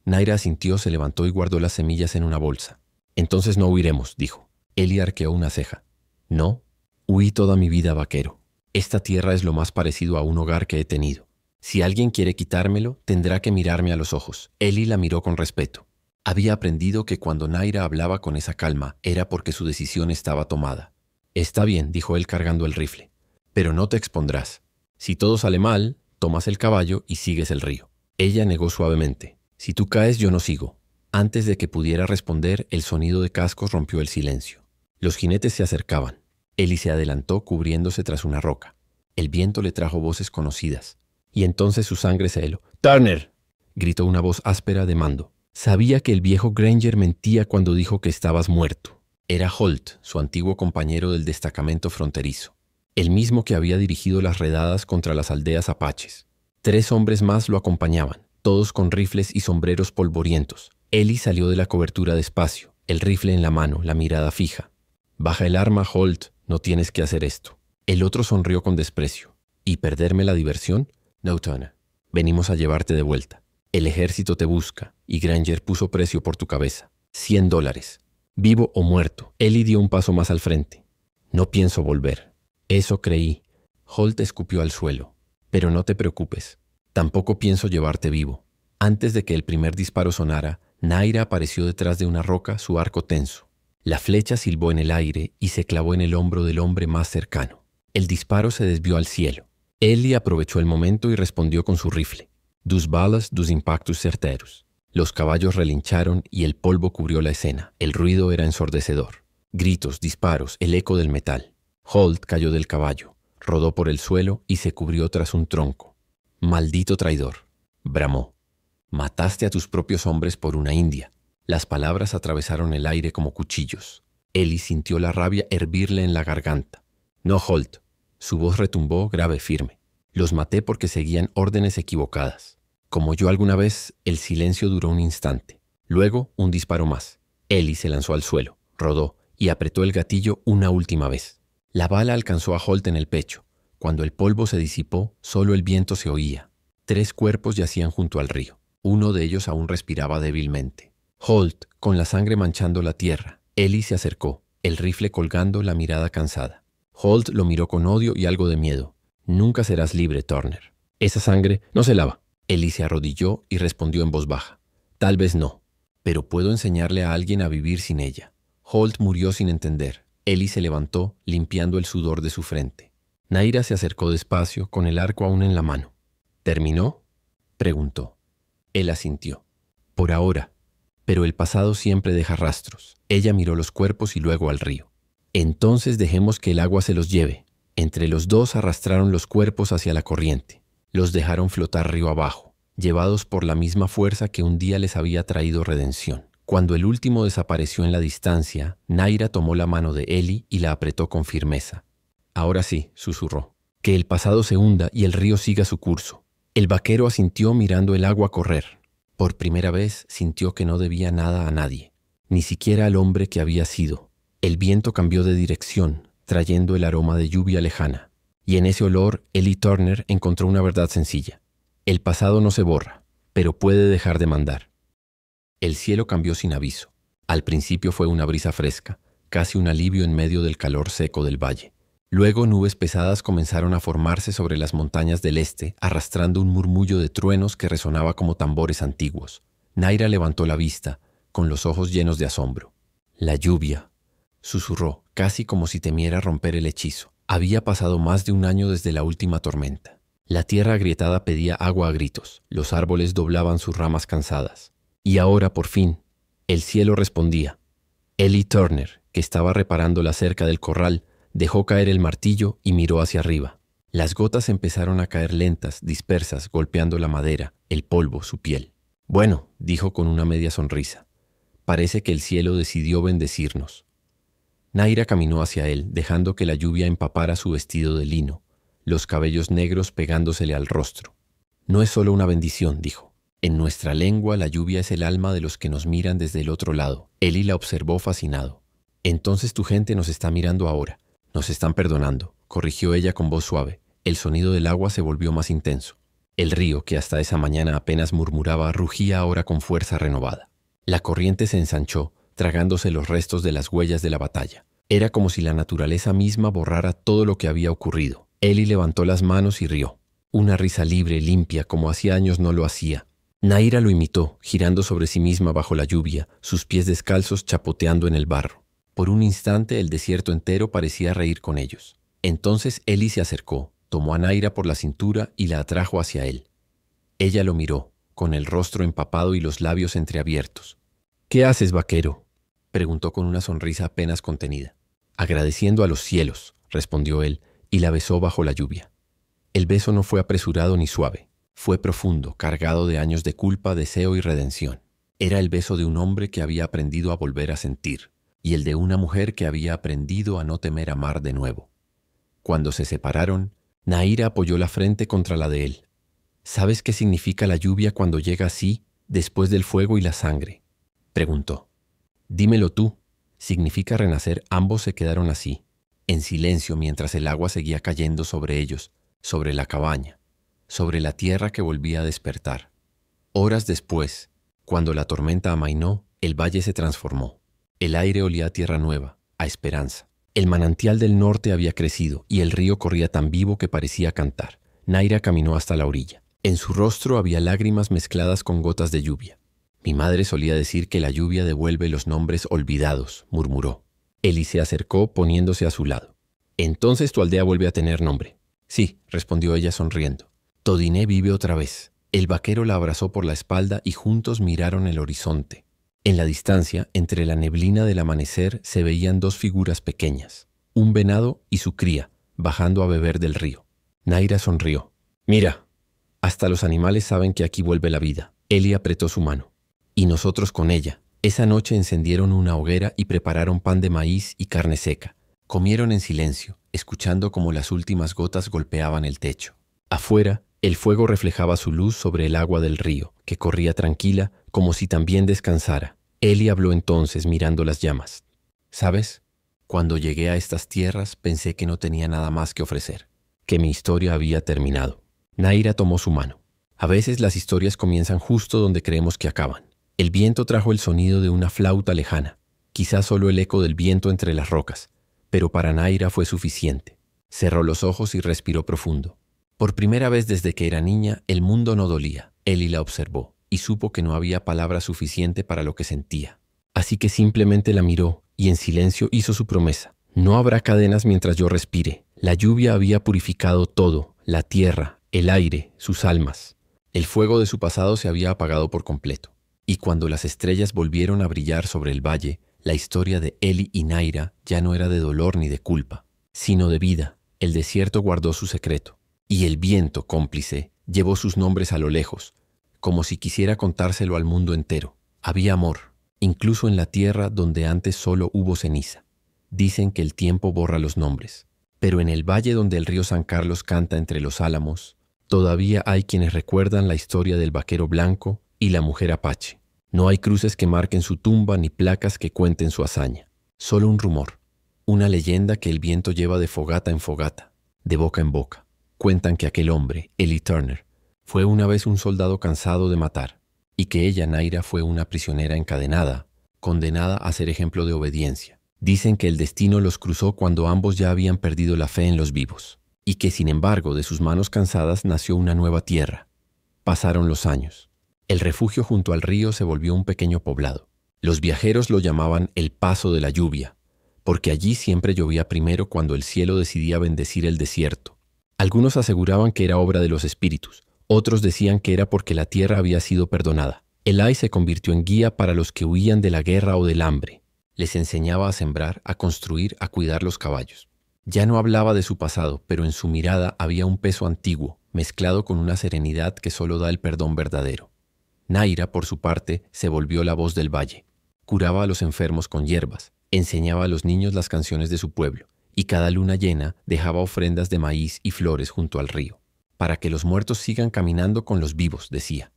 Naira asintió, se levantó y guardó las semillas en una bolsa. «Entonces no huiremos», dijo. Eli arqueó una ceja. «No, huí toda mi vida, vaquero. Esta tierra es lo más parecido a un hogar que he tenido. Si alguien quiere quitármelo, tendrá que mirarme a los ojos». Eli la miró con respeto. Había aprendido que cuando Naira hablaba con esa calma era porque su decisión estaba tomada. «Está bien», dijo él cargando el rifle, «pero no te expondrás. Si todo sale mal, tomas el caballo y sigues el río». Ella negó suavemente. «Si tú caes, yo no sigo». Antes de que pudiera responder, el sonido de cascos rompió el silencio. Los jinetes se acercaban. Eli se adelantó cubriéndose tras una roca. El viento le trajo voces conocidas. Y entonces su sangre se heló. «¡Turner!». gritó una voz áspera de mando. Sabía que el viejo Granger mentía cuando dijo que estabas muerto. Era Holt, su antiguo compañero del destacamento fronterizo, el mismo que había dirigido las redadas contra las aldeas apaches. 3 hombres más lo acompañaban, todos con rifles y sombreros polvorientos. Ellie salió de la cobertura despacio, el rifle en la mano, la mirada fija. «Baja el arma, Holt, no tienes que hacer esto». El otro sonrió con desprecio. «¿Y perderme la diversión? No, Turner. Venimos a llevarte de vuelta. El ejército te busca, y Granger puso precio por tu cabeza. $100. Vivo o muerto». Ellie dio un paso más al frente. «No pienso volver». «Eso creí». Holt escupió al suelo. «Pero no te preocupes. Tampoco pienso llevarte vivo». Antes de que el primer disparo sonara, Naira apareció detrás de una roca, su arco tenso. La flecha silbó en el aire y se clavó en el hombro del hombre más cercano. El disparo se desvió al cielo. Ellie aprovechó el momento y respondió con su rifle. «Dus balas, dus impactus certeros». Los caballos relincharon y el polvo cubrió la escena. El ruido era ensordecedor. Gritos, disparos, el eco del metal. Holt cayó del caballo, rodó por el suelo y se cubrió tras un tronco. «Maldito traidor», bramó. «Mataste a tus propios hombres por una india». Las palabras atravesaron el aire como cuchillos. Ellie sintió la rabia hervirle en la garganta. «No, Holt». Su voz retumbó grave, firme. «Los maté porque seguían órdenes equivocadas. Como yo alguna vez». El silencio duró un instante. Luego, un disparo más. Ellie se lanzó al suelo, rodó y apretó el gatillo una última vez. La bala alcanzó a Holt en el pecho. Cuando el polvo se disipó, solo el viento se oía. 3 cuerpos yacían junto al río. Uno de ellos aún respiraba débilmente. Holt, con la sangre manchando la tierra. Ellie se acercó, el rifle colgando, la mirada cansada. Holt lo miró con odio y algo de miedo. «Nunca serás libre, Turner. Esa sangre no se lava». Ellie se arrodilló y respondió en voz baja. «Tal vez no, pero puedo enseñarle a alguien a vivir sin ella». Holt murió sin entender. Ellie se levantó, limpiando el sudor de su frente. Naira se acercó despacio, con el arco aún en la mano. «¿Terminó?», preguntó. Él asintió. «Por ahora. Pero el pasado siempre deja rastros». Ella miró los cuerpos y luego al río. «Entonces dejemos que el agua se los lleve». Entre los dos arrastraron los cuerpos hacia la corriente. Los dejaron flotar río abajo, llevados por la misma fuerza que un día les había traído redención. Cuando el último desapareció en la distancia, Naira tomó la mano de Ellie y la apretó con firmeza. «Ahora sí», susurró. «Que el pasado se hunda y el río siga su curso». El vaquero asintió mirando el agua correr. Por primera vez sintió que no debía nada a nadie, ni siquiera al hombre que había sido. El viento cambió de dirección, trayendo el aroma de lluvia lejana. Y en ese olor, Ellie Turner encontró una verdad sencilla. El pasado no se borra, pero puede dejar de mandar. El cielo cambió sin aviso. Al principio fue una brisa fresca, casi un alivio en medio del calor seco del valle. Luego nubes pesadas comenzaron a formarse sobre las montañas del este, arrastrando un murmullo de truenos que resonaba como tambores antiguos. Naira levantó la vista, con los ojos llenos de asombro. «La lluvia», susurró, casi como si temiera romper el hechizo. Había pasado más de un año desde la última tormenta. La tierra agrietada pedía agua a gritos, los árboles doblaban sus ramas cansadas. Y ahora, por fin, el cielo respondía. Ellie Turner, que estaba reparando la cerca del corral, dejó caer el martillo y miró hacia arriba. Las gotas empezaron a caer lentas, dispersas, golpeando la madera, el polvo, su piel. «Bueno», dijo con una media sonrisa, «parece que el cielo decidió bendecirnos». Naira caminó hacia él, dejando que la lluvia empapara su vestido de lino, los cabellos negros pegándosele al rostro. «No es solo una bendición», dijo. «En nuestra lengua la lluvia es el alma de los que nos miran desde el otro lado». Ellie la observó fascinado. «Entonces tu gente nos está mirando ahora. Nos están perdonando», corrigió ella con voz suave. El sonido del agua se volvió más intenso. El río, que hasta esa mañana apenas murmuraba, rugía ahora con fuerza renovada. La corriente se ensanchó, tragándose los restos de las huellas de la batalla. Era como si la naturaleza misma borrara todo lo que había ocurrido. Ellie levantó las manos y rió. Una risa libre, limpia, como hacía años no lo hacía. Naira lo imitó, girando sobre sí misma bajo la lluvia, sus pies descalzos chapoteando en el barro. Por un instante el desierto entero parecía reír con ellos. Entonces Ellie se acercó, tomó a Naira por la cintura y la atrajo hacia él. Ella lo miró, con el rostro empapado y los labios entreabiertos. «¿Qué haces, vaquero?», preguntó con una sonrisa apenas contenida. «Agradeciendo a los cielos», respondió él, y la besó bajo la lluvia. El beso no fue apresurado ni suave. Fue profundo, cargado de años de culpa, deseo y redención. Era el beso de un hombre que había aprendido a volver a sentir, y el de una mujer que había aprendido a no temer amar de nuevo. Cuando se separaron, Nahira apoyó la frente contra la de él. ¿Sabes qué significa la lluvia cuando llega así, después del fuego y la sangre?, preguntó. Dímelo tú. Significa renacer. Ambos se quedaron así, en silencio mientras el agua seguía cayendo sobre ellos, sobre la cabaña, sobre la tierra que volvía a despertar. Horas después, cuando la tormenta amainó, el valle se transformó. El aire olía a tierra nueva, a esperanza. El manantial del norte había crecido y el río corría tan vivo que parecía cantar. Nahira caminó hasta la orilla. En su rostro había lágrimas mezcladas con gotas de lluvia. Mi madre solía decir que la lluvia devuelve los nombres olvidados, murmuró. Eli se acercó poniéndose a su lado. Entonces tu aldea vuelve a tener nombre. Sí, respondió ella sonriendo. Todiné vive otra vez. El vaquero la abrazó por la espalda y juntos miraron el horizonte. En la distancia, entre la neblina del amanecer, se veían dos figuras pequeñas, un venado y su cría, bajando a beber del río. Nahira sonrió. Mira, hasta los animales saben que aquí vuelve la vida. Eli apretó su mano. Y nosotros con ella. Esa noche encendieron una hoguera y prepararon pan de maíz y carne seca. Comieron en silencio, escuchando cómo las últimas gotas golpeaban el techo. Afuera, el fuego reflejaba su luz sobre el agua del río, que corría tranquila, como si también descansara. Eli habló entonces mirando las llamas. ¿Sabes? Cuando llegué a estas tierras pensé que no tenía nada más que ofrecer, que mi historia había terminado. Nahira tomó su mano. A veces las historias comienzan justo donde creemos que acaban. El viento trajo el sonido de una flauta lejana, quizás solo el eco del viento entre las rocas, pero para Nahira fue suficiente. Cerró los ojos y respiró profundo. Por primera vez desde que era niña, el mundo no dolía. Eli la observó y supo que no había palabra suficiente para lo que sentía. Así que simplemente la miró y en silencio hizo su promesa. No habrá cadenas mientras yo respire. La lluvia había purificado todo, la tierra, el aire, sus almas. El fuego de su pasado se había apagado por completo. Y cuando las estrellas volvieron a brillar sobre el valle, la historia de Eli y Nahira ya no era de dolor ni de culpa, sino de vida. El desierto guardó su secreto, y el viento, cómplice, llevó sus nombres a lo lejos, como si quisiera contárselo al mundo entero. Había amor, incluso en la tierra donde antes solo hubo ceniza. Dicen que el tiempo borra los nombres, pero en el valle donde el río San Carlos canta entre los álamos, todavía hay quienes recuerdan la historia del vaquero blanco y la mujer apache. No hay cruces que marquen su tumba ni placas que cuenten su hazaña. Solo un rumor, una leyenda que el viento lleva de fogata en fogata, de boca en boca. Cuentan que aquel hombre, Eli Turner, fue una vez un soldado cansado de matar, y que ella, Nahira, fue una prisionera encadenada, condenada a ser ejemplo de obediencia. Dicen que el destino los cruzó cuando ambos ya habían perdido la fe en los vivos, y que sin embargo de sus manos cansadas nació una nueva tierra. Pasaron los años. El refugio junto al río se volvió un pequeño poblado. Los viajeros lo llamaban el Paso de la Lluvia, porque allí siempre llovía primero cuando el cielo decidía bendecir el desierto. Algunos aseguraban que era obra de los espíritus, otros decían que era porque la tierra había sido perdonada. Eli se convirtió en guía para los que huían de la guerra o del hambre. Les enseñaba a sembrar, a construir, a cuidar los caballos. Ya no hablaba de su pasado, pero en su mirada había un peso antiguo, mezclado con una serenidad que solo da el perdón verdadero. Nahira, por su parte, se volvió la voz del valle. Curaba a los enfermos con hierbas, enseñaba a los niños las canciones de su pueblo, y cada luna llena dejaba ofrendas de maíz y flores junto al río. Para que los muertos sigan caminando con los vivos, decía.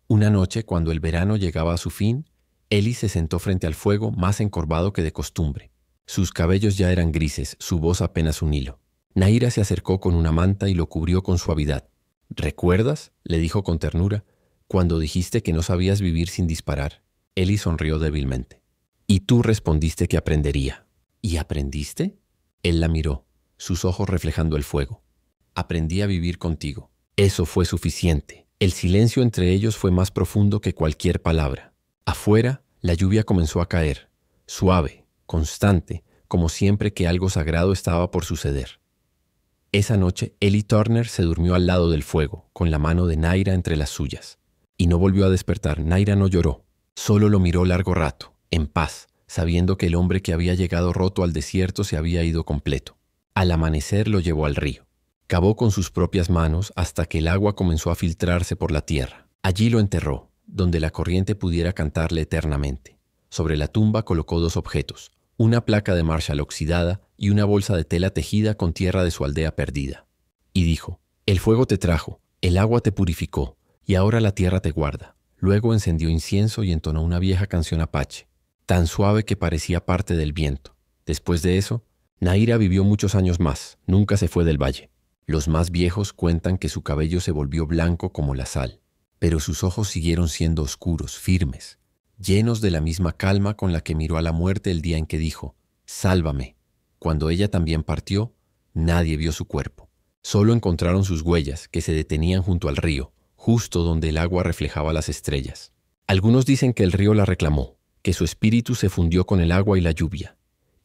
Una noche, cuando el verano llegaba a su fin, Eli se sentó frente al fuego más encorvado que de costumbre. Sus cabellos ya eran grises, su voz apenas un hilo. Nahira se acercó con una manta y lo cubrió con suavidad. ¿Recuerdas?, le dijo con ternura, cuando dijiste que no sabías vivir sin disparar. Eli sonrió débilmente. Y tú respondiste que aprendería. ¿Y aprendiste? Él la miró, sus ojos reflejando el fuego. Aprendí a vivir contigo. Eso fue suficiente. El silencio entre ellos fue más profundo que cualquier palabra. Afuera, la lluvia comenzó a caer, suave, constante, como siempre que algo sagrado estaba por suceder. Esa noche, Eli Turner se durmió al lado del fuego, con la mano de Nahira entre las suyas. Y no volvió a despertar. Nahira no lloró, solo lo miró largo rato, en paz, sabiendo que el hombre que había llegado roto al desierto se había ido completo. Al amanecer lo llevó al río. Cavó con sus propias manos hasta que el agua comenzó a filtrarse por la tierra. Allí lo enterró, donde la corriente pudiera cantarle eternamente. Sobre la tumba colocó 2 objetos, una placa de Marshall oxidada y una bolsa de tela tejida con tierra de su aldea perdida. Y dijo: «El fuego te trajo, el agua te purificó, y ahora la tierra te guarda». Luego encendió incienso y entonó una vieja canción apache, tan suave que parecía parte del viento. Después de eso, Naira vivió muchos años más, nunca se fue del valle. Los más viejos cuentan que su cabello se volvió blanco como la sal, pero sus ojos siguieron siendo oscuros, firmes, llenos de la misma calma con la que miró a la muerte el día en que dijo: «Sálvame». Cuando ella también partió, nadie vio su cuerpo. Solo encontraron sus huellas, que se detenían junto al río, justo donde el agua reflejaba las estrellas. Algunos dicen que el río la reclamó, que su espíritu se fundió con el agua y la lluvia.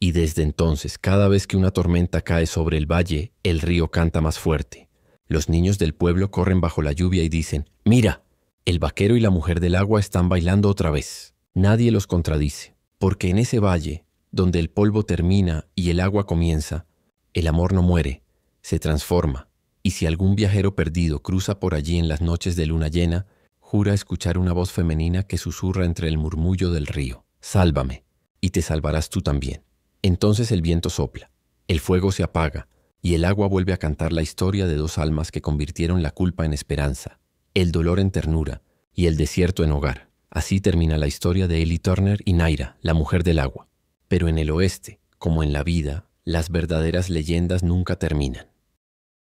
Y desde entonces, cada vez que una tormenta cae sobre el valle, el río canta más fuerte. Los niños del pueblo corren bajo la lluvia y dicen: «Mira, el vaquero y la mujer del agua están bailando otra vez». Nadie los contradice, porque en ese valle, donde el polvo termina y el agua comienza, el amor no muere, se transforma. Y si algún viajero perdido cruza por allí en las noches de luna llena, jura escuchar una voz femenina que susurra entre el murmullo del río: «Sálvame, y te salvarás tú también». Entonces el viento sopla, el fuego se apaga, y el agua vuelve a cantar la historia de 2 almas que convirtieron la culpa en esperanza, el dolor en ternura y el desierto en hogar. Así termina la historia de Ellie Turner y Naira, la mujer del agua. Pero en el oeste, como en la vida, las verdaderas leyendas nunca terminan.